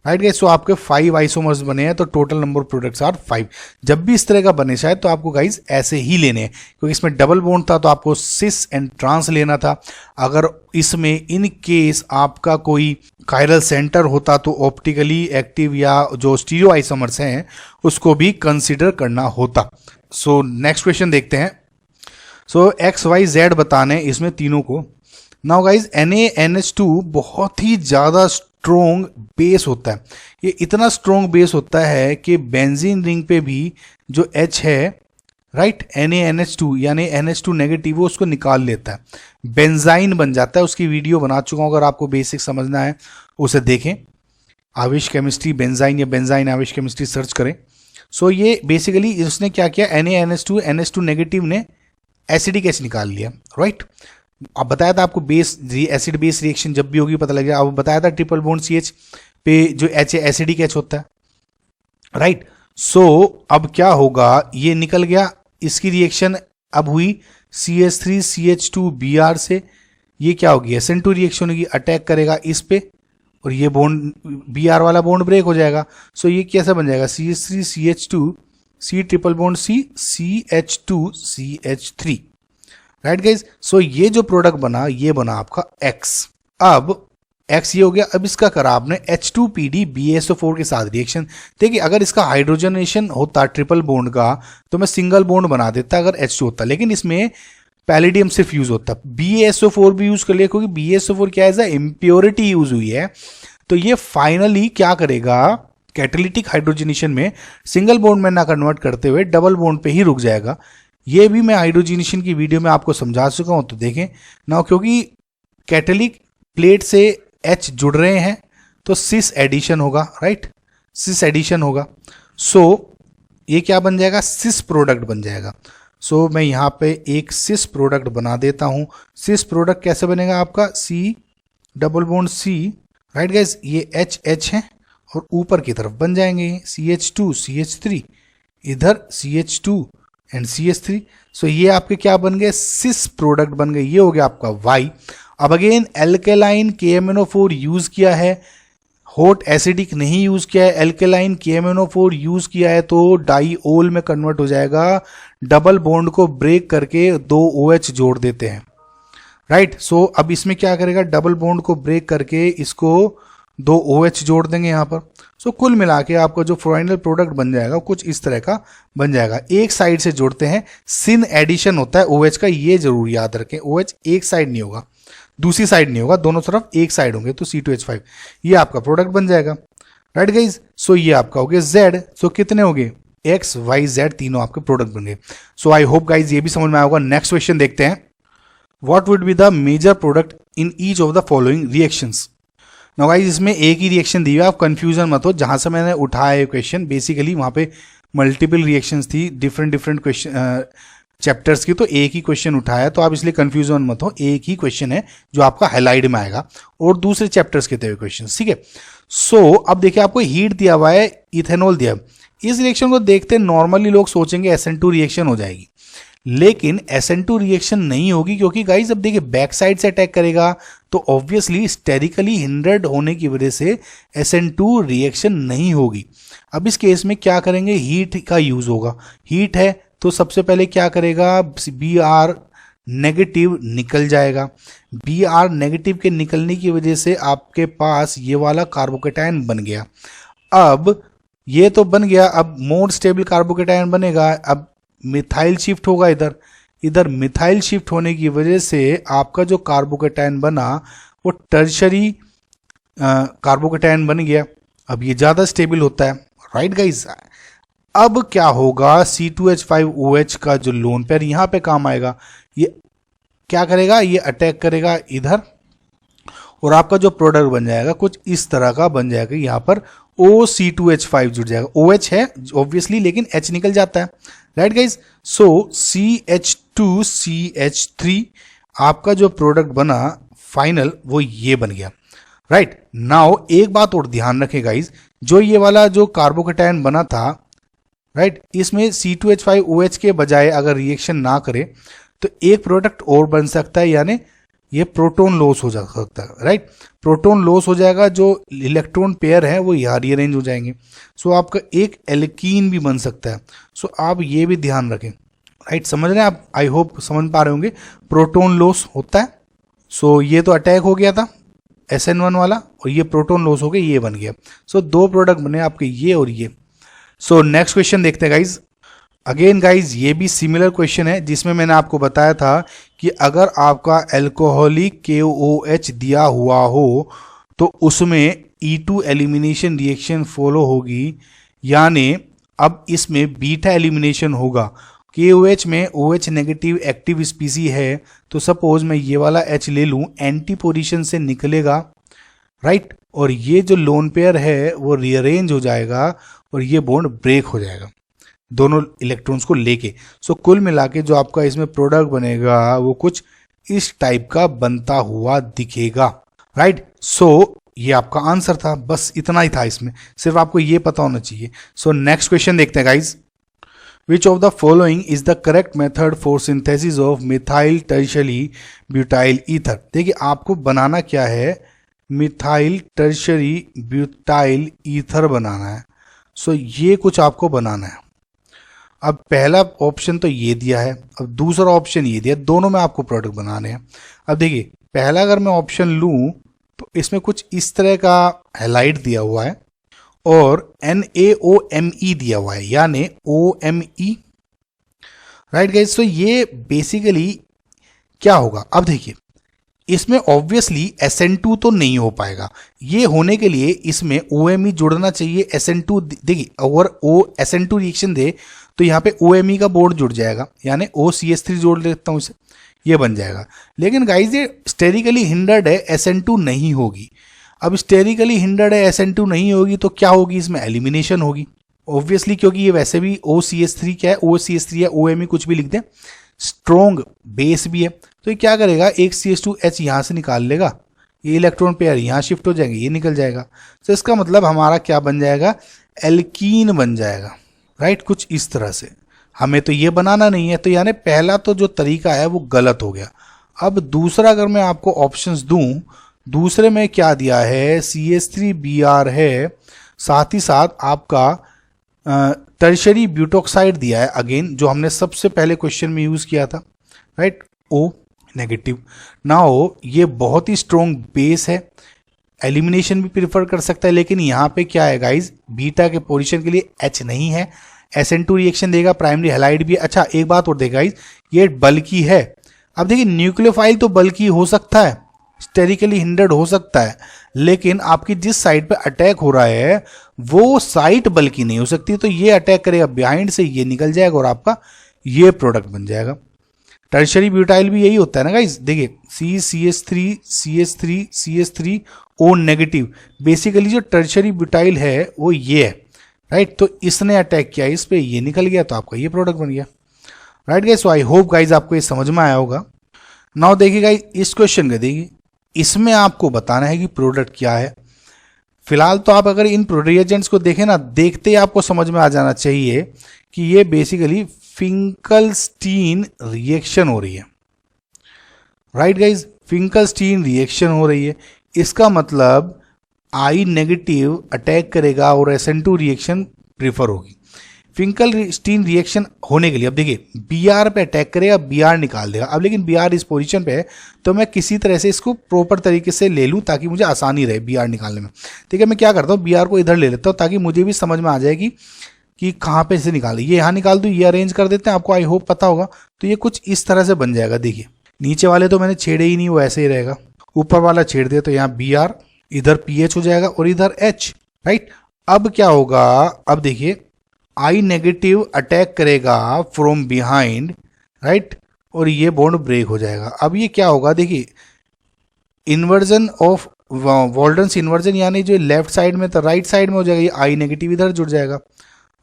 राइट गाइज। सो आपके 5 आइसोमर्स बने हैं, तो total number of products are 5। जब भी इस तरह का बने शायद, तो आपको गाइज ऐसे ही लेने हैं, क्योंकि इसमें डबल बॉन्ड था तो आपको सिस एंड ट्रांस लेना था। अगर इसमें इन केस आपका कोई कायरल सेंटर होता तो ऑप्टिकली एक्टिव या जो स्टीरियो आइसोमर्स हैं उसको भी कंसिडर करना होता। सो नेक्स्ट क्वेश्चन देखते हैं। सो एक्स वाई जेड बताने इसमें तीनों को। नाउ गाइज NaNH2 बहुत ही ज़्यादा स्ट्रोंग बेस होता है। ये इतना स्ट्रोंग बेस होता है कि बेंजीन रिंग पे भी जो H है, राइट, NaNH2 यानी NH2 नेगेटिव, वो उसको निकाल लेता है, बेंजाइन बन जाता है। उसकी वीडियो बना चुका हूँ, अगर आपको बेसिक समझना है उसे देखें। आविश केमिस्ट्री बेंजाइन या बेंजाइन आविश केमिस्ट्री सर्च करें। सो ये बेसिकली उसने क्या किया, NaNH2 NH2 नेगेटिव ने एसिडिक H निकाल लिया, राइट। अब बताया था आपको बेस एसिड बेस रिएक्शन जब भी होगी पता लगेगा। अब बताया था ट्रिपल बॉन्ड CH पे जो H है एसिडिक H होता है, राइट। सो अब क्या होगा, ये निकल गया, इसकी रिएक्शन अब हुई CH3 CH2 Br से, ये क्या होगी, SN2 रिएक्शन होगी, अटैक करेगा इस पे, और ये बॉन्ड Br वाला बॉन्ड ब्रेक हो जाएगा। सो ये कैसा बन जाएगा, CH3 CH2 C triple bond C CH2 CH3, right guys. So ये जो प्रोडक्ट बना, ये बना आपका X। अब X ये हो गया। अब इसका करा आपने H2PD BaSO4 के साथ रिएक्शन। देखिए अगर इसका हाइड्रोजनेशन होता ट्रिपल बॉन्ड का तो मैं सिंगल बॉन्ड बना देता अगर H2 होता, लेकिन इसमें पैलिडियम सिर्फ यूज होता। BaSO4 भी यूज कर लिया, क्योंकि BaSO4 क्या है, इम्प्योरिटी यूज हुई है। तो ये फाइनली क्या करेगा, कैटालिटिक हाइड्रोजनेशन में सिंगल बॉन्ड में ना कन्वर्ट करते हुए डबल बॉन्ड पे ही रुक जाएगा। ये भी मैं हाइड्रोजनेशन की वीडियो में आपको समझा चुका हूं, तो देखें ना। क्योंकि कैटलिक प्लेट से H जुड़ रहे हैं तो सिस एडिशन होगा, राइट, सिस एडिशन होगा। सो ये क्या बन जाएगा, सिस प्रोडक्ट बन जाएगा। सो मैं यहाँ पे एक सिस प्रोडक्ट बना देता हूँ। सिस प्रोडक्ट कैसे बनेगा आपका, C double bond C, right guys. ये H है और ऊपर की तरफ बन जाएंगे CH2 CH3, इधर CH2 एंड CH3। सो ये आपके क्या बन गए, सिस प्रोडक्ट बन गए। ये हो गया आपका Y। अब अगेन एल्केलाइन KMNO4 यूज किया है, हॉट एसिडिक नहीं यूज किया है, एल्केलाइन KMNO4 यूज किया है, तो डाईओल में कन्वर्ट हो जाएगा। डबल बॉन्ड को ब्रेक करके 2 OH जोड़ देते हैं, राइट। सो अब इसमें क्या करेगा, डबल बॉन्ड को ब्रेक करके इसको 2 OH जोड़ देंगे यहाँ पर। सो कुल मिला के आपका जो फाइनल प्रोडक्ट बन जाएगा कुछ इस तरह का बन जाएगा। एक साइड से जोड़ते हैं, सिन एडिशन होता है OH का, ये जरूर याद रखें। OH एक साइड नहीं होगा, दूसरी साइड नहीं होगा, दोनों तरफ एक साइड होंगे, तो C2H5 ये आपका प्रोडक्ट बन जाएगा, राइट गाइज। सो ये आपका हो गया Z। सो कितने हो गए, X Y Z तीनों आपके प्रोडक्ट बन गए। सो आई होप गाइज ये भी समझ में आया होगा। नेक्स्ट क्वेश्चन देखते हैं। What would be the major product in each of the following reactions. Now guys इसमें एक ही रिएक्शन दी हुई है, आप कंफ्यूजन मत हो। जहां से मैंने उठाया ये क्वेश्चन बेसिकली वहां पे मल्टीपल रिएक्शंस थी, डिफरेंट क्वेश्चन चैप्टर्स की, तो एक ही क्वेश्चन उठाया, तो आप इसलिए कंफ्यूजन मत हो। एक ही क्वेश्चन है जो आपका हाईलाइट में आएगा और दूसरे चैप्टर्स के थे क्वेश्चन, ठीक है। सो अब देखिए आपको हीट दिया हुआ है, इथेनॉल दिया। इस रिएक्शन को देखते नॉर्मली लोग सोचेंगे SN2 रिएक्शन हो जाएगी, लेकिन SN2 रिएक्शन नहीं होगी, क्योंकि गाइज अब देखिए बैक साइड से अटैक करेगा तो ऑब्वियसली स्टेरिकली हिंड्रेड होने की वजह से SN2 रिएक्शन नहीं होगी। अब इस केस में क्या करेंगे, हीट का यूज होगा। हीट है तो सबसे पहले क्या करेगा, Br नेगेटिव निकल जाएगा। Br नेगेटिव के निकलने की वजह से आपके पास ये वाला कार्बोकेटायन बन गया। अब ये तो बन गया, अब मोर स्टेबल कार्बोकेटायन बनेगा। अब मिथाइल शिफ्ट होगा इधर मिथाइल शिफ्ट होने की वजह से आपका जो कार्बोकेटायन बना वो टर्शरी कार्बोकेटायन बन गया। अब ये ज़्यादा स्टेबल होता है, राइट गाइज। अब क्या होगा, C2H5OH का जो लोन पेयर यहाँ पे काम आएगा, ये क्या करेगा, ये अटैक करेगा इधर और आपका जो प्रोडक्ट बन जाएगा कुछ इस तरह का बन जाएगा। यहाँ पर OC2H5 जुड़ जाएगा। OH है ऑब्वियसली, लेकिन H निकल जाता है, राइट गाइज। सो CH2CH3 आपका जो प्रोडक्ट बना फाइनल वो ये बन गया, राइट। नाउ एक बात और ध्यान रखें गाइज, जो ये वाला जो कार्बोकेटायन बना था, राइट, इसमें C2H5OH के बजाय अगर रिएक्शन ना करे तो एक प्रोडक्ट और बन सकता है, यानी ये प्रोटॉन लॉस हो जा सकता है, राइट। प्रोटॉन लॉस हो जाएगा, जो इलेक्ट्रॉन पेयर है वो यहाँ रीअरेंज हो जाएंगे। सो आपका एक एल्कीन भी बन सकता है। सो आप ये भी ध्यान रखें, राइट। समझ रहे हैं आप, आई होप समझ पा रहे होंगे, प्रोटॉन लॉस होता है। सो ये तो अटैक हो गया था SN1 वाला और ये प्रोटॉन लॉस हो गया, ये बन गया। सो दो प्रोडक्ट बने आपके, ये और ये। सो नेक्स्ट क्वेश्चन देखते हैं गाइज। अगेन गाइज ये भी सिमिलर क्वेश्चन है, जिसमें मैंने आपको बताया था कि अगर आपका एल्कोहलिक KOH दिया हुआ हो तो उसमें E2 एलिमिनेशन रिएक्शन फॉलो होगी, यानी अब इसमें बीटा एलिमिनेशन होगा। KOH में OH नेगेटिव एक्टिव स्पीसी है, तो सपोज मैं ये वाला H ले लूँ, एंटी पोजीशन से निकलेगा, राइट, और ये जो लोन पेयर है वो रीअरेंज हो जाएगा और ये बॉन्ड ब्रेक हो जाएगा दोनों इलेक्ट्रॉन्स को लेके। सो कुल मिला के जो आपका इसमें प्रोडक्ट बनेगा वो कुछ इस टाइप का बनता हुआ दिखेगा, राइट। सो ये आपका आंसर था, बस इतना ही था इसमें, सिर्फ आपको ये पता होना चाहिए। सो नेक्स्ट क्वेश्चन देखते हैं guys. Which of the following is the correct method for synthesis of methyl tertiary butyl ether? देखिए आपको बनाना क्या है, मिथाइल टर्शरी ब्यूटाइल ईथर बनाना है। सो ये कुछ आपको बनाना है। अब पहला ऑप्शन तो ये दिया है, अब दूसरा ऑप्शन ये दिया, दोनों में आपको प्रोडक्ट बनाने हैं। अब देखिए पहला अगर मैं ऑप्शन लूँ तो इसमें कुछ इस तरह का हैलाइड दिया हुआ है और NaOMe दिया हुआ है, यानी OMe, राइट गाइस। तो ये बेसिकली क्या होगा, अब देखिए इसमें ऑब्वियसली SN2 तो नहीं हो पाएगा, ये होने के लिए इसमें OMe जुड़ना चाहिए। SN2 देखिए अगर SN2 रिएक्शन दे तो यहाँ पे OMe का बॉन्ड जुड़ जाएगा, यानी OCH3 जोड़ लेता हूँ इसे, ये बन जाएगा। लेकिन गाइस ये स्टेरिकली हिंडर्ड है, SN2 नहीं होगी। अब स्टेरिकली हिंडर्ड है, SN2 नहीं होगी तो क्या होगी, इसमें एलिमिनेशन होगी ऑब्वियसली, क्योंकि ये वैसे भी OCH3 क्या है, OCH3 है, OMe कुछ भी लिख दें, स्ट्रॉन्ग बेस भी है। तो ये क्या करेगा, एक CH2H यहाँ से निकाल लेगा, ये इलेक्ट्रॉन पेयर यहाँ शिफ्ट हो जाएंगे, ये निकल जाएगा। तो इसका मतलब हमारा क्या बन जाएगा, एल्कीन बन जाएगा, राइट, कुछ इस तरह से। हमें तो ये बनाना नहीं है, तो यानी पहला तो जो तरीका है वो गलत हो गया। अब दूसरा अगर मैं आपको ऑप्शंस दूं, दूसरे में क्या दिया है, CH3Br है, साथ ही साथ आपका टर्शरी ब्यूटोक्साइड दिया है, अगेन जो हमने सबसे पहले क्वेश्चन में यूज किया था, राइट, O नेगेटिव। नाउ ये बहुत ही स्ट्रॉन्ग बेस है, एलिमिनेशन भी प्रिफर कर सकता है, लेकिन यहाँ पे क्या है गाइज, बीटा के पोजीशन के लिए H नहीं है, SN2 रिएक्शन देगा, प्राइमरी हैलाइड भी है। अच्छा एक बात और देगा गाइज, ये बल्कि है। अब देखिए न्यूक्लियोफाइल तो बल्कि हो सकता है, स्टेरिकली हिंडर्ड हो सकता है, लेकिन आपकी जिस साइड पे अटैक हो रहा है वो साइट बल्कि नहीं हो सकती, तो ये अटैक करेगा बिहाइंड से, ये निकल जाएगा और आपका ये प्रोडक्ट बन जाएगा। टर्शरी ब्यूटाइल भी यही होता है ना गाइज, देखिए CH3 CH3 CH3 O negative, basically जो टर्शरी ब्यूटाइल है वो ये है, राइट। तो इसने अटैक किया इस पे, ये निकल गया, तो आपका ये प्रोडक्ट बन गया, right guys. So I hope guys आपको ये समझ में आया होगा। नाउ देखिए गाइज इस क्वेश्चन का, देखिए इसमें आपको बताना है कि प्रोडक्ट क्या है। फिलहाल तो आप अगर इन रिएजेंट्स को देखें ना, देखते ही आपको समझ में आ जाना चाहिए कि ये बेसिकली फिंकलस्टीन रिएक्शन हो रही है, राइट गाइज, फिंकलस्टीन रिएक्शन हो रही है। इसका मतलब I नेगेटिव अटैक करेगा और SN2 रिएक्शन प्रीफर होगी। फिंकलस्टीन रिएक्शन होने के लिए अब देखिए Br पे अटैक करेगा, Br निकाल देगा। अब लेकिन Br इस पोजीशन पे है तो मैं किसी तरह से इसको प्रॉपर तरीके से ले लूँ ताकि मुझे आसानी रहे Br निकालने में। ठीक है, मैं क्या करता हूँ, Br को इधर ले लेता हूँ ताकि मुझे भी समझ में आ जाएगी कि कहाँ पे इसे निकाले। ये यहाँ निकाल दूँ, ये अरेंज कर देते हैं, आपको आई होप पता होगा। तो ये कुछ इस तरह से बन जाएगा। देखिए नीचे वाले तो मैंने छेड़े ही नहीं, वो ऐसे ही रहेगा। ऊपर वाला छेड़ दिया तो यहाँ Br, इधर PH हो जाएगा और इधर H, राइट। अब क्या होगा, अब देखिए I नेगेटिव अटैक करेगा फ्रॉम बिहाइंड, राइट, और ये बॉन्ड ब्रेक हो जाएगा। अब ये क्या होगा, देखिए इन्वर्जन ऑफ वॉल्डन्स इन्वर्जन, यानी जो लेफ्ट साइड में तो राइट साइड में हो जाएगा, ये I नेगेटिव इधर जुड़ जाएगा,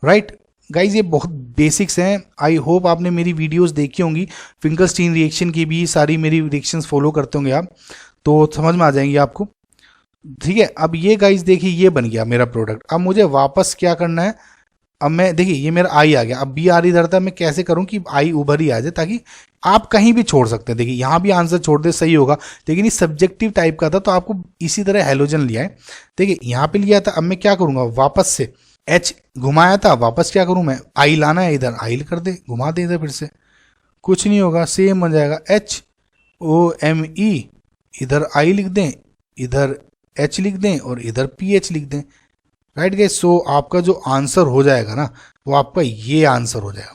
राइट। गाइज ये बहुत बेसिक्स हैं। आई होप आपने मेरी वीडियोस देखी होंगी, फिंकलस्टीन रिएक्शन की भी सारी मेरी रिएक्शंस फॉलो करते होंगे आप, तो समझ में आ जाएंगी आपको। ठीक है, अब ये गाइज देखिए ये बन गया मेरा प्रोडक्ट। अब मुझे वापस क्या करना है, अब मैं देखिए ये मेरा आई आ गया, अब Br इधर था, मैं कैसे करूं कि आई उभर ही आ जाए, ताकि आप कहीं भी छोड़ सकते हैं। देखिए यहाँ भी आंसर छोड़ दे सही होगा, लेकिन ये सब्जेक्टिव टाइप का था तो आपको इसी तरह हेलोजन लिया है। देखिए यहाँ पे लिया था, अब मैं क्या करूंगा, वापस से H घुमाया था, वापस क्या करूं मैं, आई लाना है, इधर आई कर दे, घुमा दे इधर, फिर से कुछ नहीं होगा, सेम बन जाएगा HOME, इधर आई लिख दें, इधर H लिख दें और इधर PH लिख दें, राइट गाइस। सो आपका जो आंसर हो जाएगा ना, वो आपका ये आंसर हो जाएगा।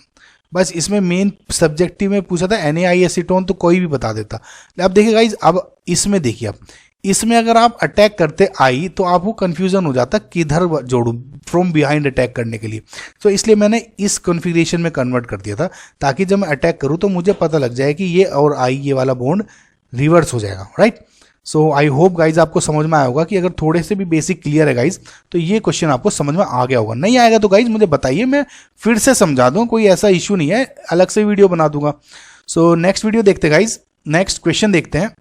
बस इसमें मेन सब्जेक्टिव में पूछा था NaI एसीटोन, तो कोई भी बता देता। अब देखिए गाइज, अब इसमें देखिए, अब इसमें अगर आप अटैक करते आई तो आपको कंफ्यूजन हो जाता किधर जोड़ूं फ्रॉम बिहाइंड अटैक करने के लिए। तो इसलिए मैंने इस कॉन्फ़िगरेशन में कन्वर्ट कर दिया था, ताकि जब मैं अटैक करूं तो मुझे पता लग जाए कि ये और आई, ये वाला बॉन्ड रिवर्स हो जाएगा, right. So I hope guys आपको समझ में आया होगा कि अगर थोड़े से भी बेसिक क्लियर है गाइज तो ये क्वेश्चन आपको समझ में आ गया होगा। नहीं आएगा तो गाइज मुझे बताइए, मैं फिर से समझा दूँ, कोई ऐसा इशू नहीं है, अलग से वीडियो बना दूंगा। सो नेक्स्ट वीडियो देखते हैं गाइज, नेक्स्ट क्वेश्चन देखते हैं।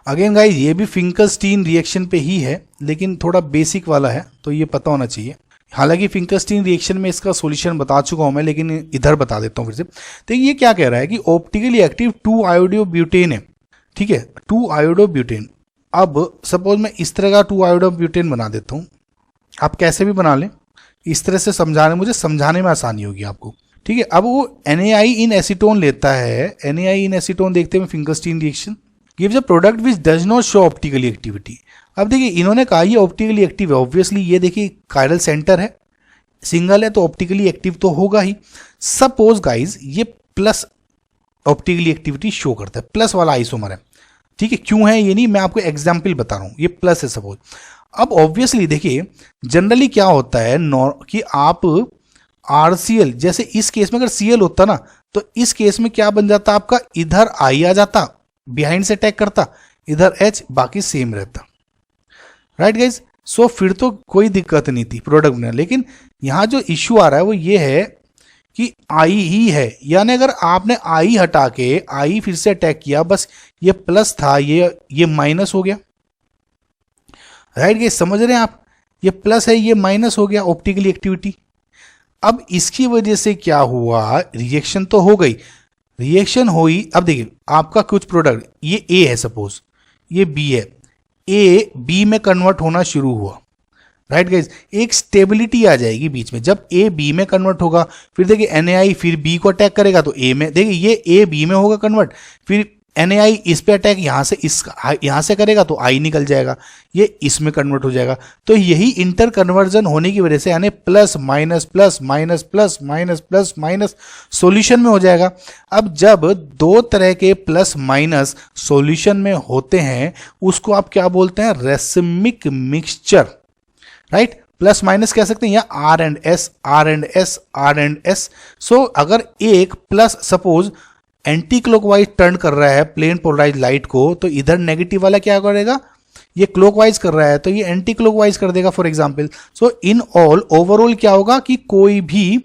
अगेन गाइज ये भी फिंकलस्टीन रिएक्शन पे ही है, लेकिन थोड़ा बेसिक वाला है तो ये पता होना चाहिए। हालांकि फिंकलस्टीन रिएक्शन में इसका सॉल्यूशन बता चुका हूं मैं, लेकिन इधर बता देता हूं फिर से। तो ये क्या कह रहा है कि ऑप्टिकली एक्टिव 2-आयोडोब्यूटेन है, ठीक है, 2-आयोडोब्यूटेन। अब सपोज मैं इस तरह का 2-आयोडोब्यूटेन बना देता हूं, आप कैसे भी बना लें, इस तरह से समझाने, मुझे समझाने में आसानी होगी आपको, ठीक है। अब वो NaI इन एसीटोन लेता है, NaI इन एसीटोन देखते हैं Finkelstein reaction, gives a product which does not show optically activity. अब देखिए इन्होंने कहा ये ऑप्टिकली एक्टिव है, ऑब्वियसली ये देखिए कायरल सेंटर है, सिंगल है तो ऑप्टिकली एक्टिव तो होगा ही। सपोज गाइज ये प्लस ऑप्टिकली एक्टिविटी शो करता है, प्लस वाला आइसोमर है, ठीक है। क्यों है ये नहीं, मैं आपको एग्जाम्पल बता रहा हूं, ये प्लस है सपोज। अब ऑब्वियसली देखिए जनरली क्या होता है कि आप RCl, जैसे इस केस में अगर Cl होता ना तो इस केस में क्या बन जाता आपका, इधर I आ जाता, बिहाइंड से अटैक करता, इधर H, बाकी सेम रहता, राइट गाइज। सो फिर तो कोई दिक्कत नहीं थी प्रोडक्ट में, लेकिन यहां जो इश्यू आ रहा है वो ये है कि I ही है, यानी अगर आपने I हटा के I फिर से अटैक किया, बस ये प्लस था, ये माइनस हो गया, राइट गाइज, समझ रहे हैं आप, ये प्लस है ये माइनस हो गया ऑप्टिकली एक्टिविटी। अब इसकी वजह से क्या हुआ, रिएक्शन तो हो गई, रिएक्शन हुई। अब देखिए आपका कुछ प्रोडक्ट, ये A है सपोज, ये B है, A B में कन्वर्ट होना शुरू हुआ, राइट गाइज, एक स्टेबिलिटी आ जाएगी बीच में। जब A B में कन्वर्ट होगा, फिर देखिए NaI फिर B को अटैक करेगा तो A में, देखिए ये A B में होगा कन्वर्ट, फिर NaI इस पे अटैक यहां से करेगा तो I निकल जाएगा, ये इसमें कन्वर्ट हो जाएगा। तो यही इंटर कन्वर्जन होने की वजह से यानी plus minus plus minus plus minus plus minus solution में हो जाएगा। अब जब दो तरह के प्लस माइनस सॉल्यूशन में होते हैं उसको आप क्या बोलते हैं, racemic mixture, right. Plus minus कह सकते हैं या R and S, R and S, R and S। सो अगर एक plus suppose anti clockwise turn कर रहा है प्लेन पोलराइज लाइट को, तो इधर नेगेटिव वाला क्या करेगा, ये क्लॉकवाइज कर रहा है तो ये एंटी क्लॉकवाइज कर देगा for example. So in all overall क्या होगा कि कोई भी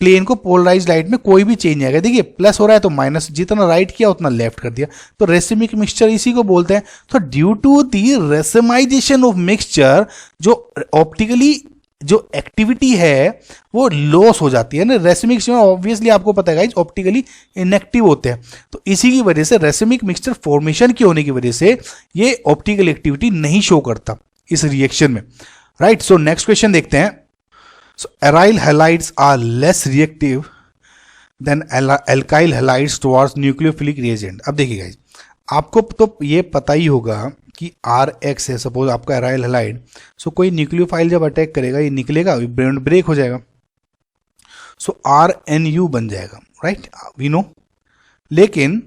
प्लेन को पोलराइज लाइट में कोई भी चेंज आएगा। देखिए प्लस हो रहा है तो माइनस, जितना राइट किया उतना लेफ्ट कर दिया, तो रेसिमिक मिक्सचर इसी को बोलते हैं। तो due to the racemization of mixture, जो ऑप्टिकली जो एक्टिविटी है वो लॉस हो जाती है ना। रेसिमिक मिक्सचर ऑब्वियसली आपको पता है गाइस ऑप्टिकली इनएक्टिव होते हैं, तो इसी की वजह से रेसिमिक मिक्सचर फॉर्मेशन की होने की वजह से ये ऑप्टिकल एक्टिविटी नहीं शो करता इस रिएक्शन में, राइट। सो नेक्स्ट क्वेश्चन देखते हैं। So aryl halides are less reactive than alkyl halides towards nucleophilic reagent. अब देखिए गाइस, आपको तो ये पता ही होगा कि RX है, सपोज आपका एराइल हैलाइड, सो कोई न्यूक्लियोफाइल जब अटैक करेगा ये निकलेगा, ब्रेक हो जाएगा, सो RNU बन जाएगा, राइट, वी नो। लेकिन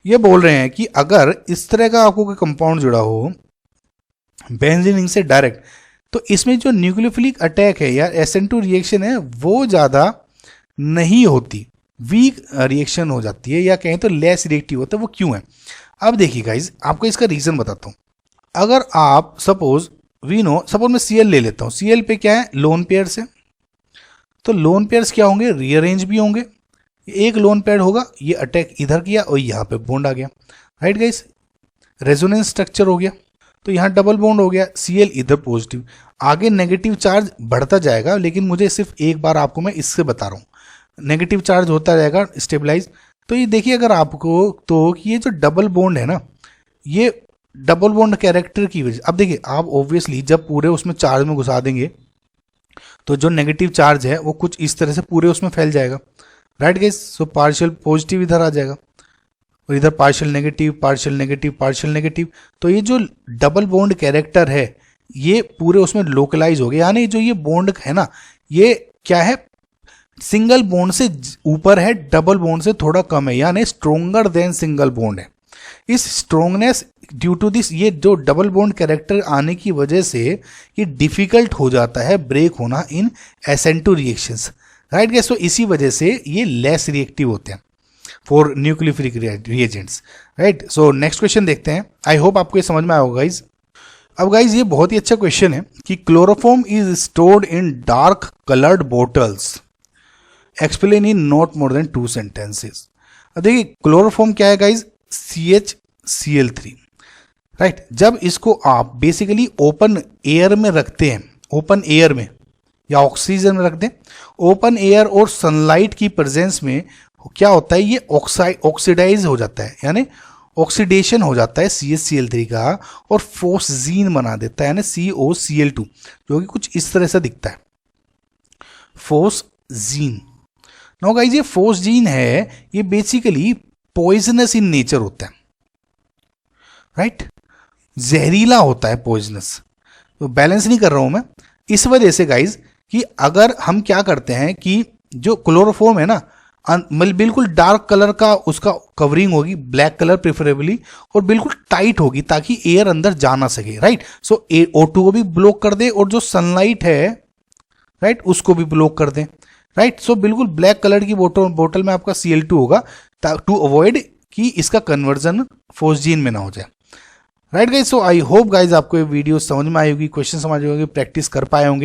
ये बोल रहे हैं कि अगर इस तरह का आपको कोई कंपाउंड जुड़ा हो बेंजीन रिंग से डायरेक्ट, तो इसमें जो न्यूक्लियोफिलिक अटैक है या SN2 रिएक्शन है वो ज़्यादा नहीं होती, वीक रिएक्शन हो जाती है, या कहें तो लेस रिएक्टिव होता है। वो क्यों है? अब देखिए गाइज, आपको इसका रीज़न बताता हूँ। अगर आप सपोज मैं Cl ले लेता हूँ, Cl पे क्या है, लोन पेयर्स है, तो लोन पेयर्स क्या होंगे, रीअरेंज भी होंगे। एक लोन पेयर होगा, ये अटैक इधर किया और यहाँ पे बॉन्ड आ गया, राइट गाइज, रेजोनेंस स्ट्रक्चर हो गया, तो यहाँ डबल बॉन्ड हो गया, Cl इधर पॉजिटिव, आगे नेगेटिव चार्ज बढ़ता जाएगा, लेकिन मुझे सिर्फ एक बार आपको मैं इससे बता रहा हूँ, नेगेटिव चार्ज होता रहेगा स्टेबलाइज। तो ये देखिए अगर आपको, तो ये जो डबल बॉन्ड है ना, ये डबल बॉन्ड कैरेक्टर की वजह, अब देखिए आप ऑब्वियसली जब पूरे उसमें चार्ज में घुसा देंगे तो जो नेगेटिव चार्ज है वो कुछ इस तरह से पूरे उसमें फैल जाएगा, right guys. So partial positive इधर आ जाएगा और इधर partial negative, partial negative, partial negative, तो ये जो डबल बॉन्ड कैरेक्टर है ये पूरे उसमें लोकलाइज हो गया, यानी जो ये बॉन्ड है ना, ये क्या है, सिंगल बॉन्ड से ऊपर है, डबल बॉन्ड से थोड़ा कम है, यानी स्ट्रोंगर देन सिंगल बॉन्ड है। इस स्ट्रोंगनेस ड्यू टू दिस, ये जो डबल बॉन्ड कैरेक्टर आने की वजह से ये डिफिकल्ट हो जाता है ब्रेक होना इन SN2 रिएक्शंस, राइट गाइस। तो इसी वजह से ये लेस रिएक्टिव होते हैं for nucleophilic reagents, right. So next question देखते हैं, आई होप आपको ये समझ में आएगा गाइज। अब गाइज ये बहुत ही अच्छा क्वेश्चन है कि chloroform is stored in dark coloured bottles, explain in not more than 2 sentences. अब देखिए क्लोरोफॉर्म क्या है गाइज, CHCl3, राइट। जब इसको आप बेसिकली ओपन एयर में रखते हैं, ओपन एयर में या ऑक्सीजन में रख दें, ओपन एयर और सनलाइट की प्रेजेंस में क्या होता है, ये ऑक्सीडाइज हो जाता है, यानी ऑक्सीडेशन हो जाता है CHCl3 का, और फोस्जीन बना देता है, यानी COCl2, जो कि कुछ इस तरह से दिखता है, फोस्जीन। नो गाइस, ये फोस्जीन है, ये बेसिकली पॉइजनस इन नेचर होता है, राइट, जहरीला होता है, पॉइजनस। तो बैलेंस नहीं कर रहा हूं मैं, इस वजह से गाइज कि अगर हम क्या करते हैं कि जो क्लोरोफॉर्म है ना, बिल्कुल डार्क कलर का उसका कवरिंग होगी, ब्लैक कलर प्रेफरेबली, और बिल्कुल टाइट होगी ताकि एयर अंदर जा ना सके, राइट। सो O2 को भी ब्लॉक कर दे और जो सनलाइट है, राइट, उसको भी ब्लॉक कर दें, राइट। सो बिल्कुल ब्लैक कलर की बोतल में आपका Cl2 होगा, टू अवॉइड कि इसका कन्वर्जन फोस्जीन में ना हो जाए, right guys. So I hope guys आपको ये वीडियो समझ में आई होगी, क्वेश्चन समझ में होगी, प्रैक्टिस कर पाए होंगे।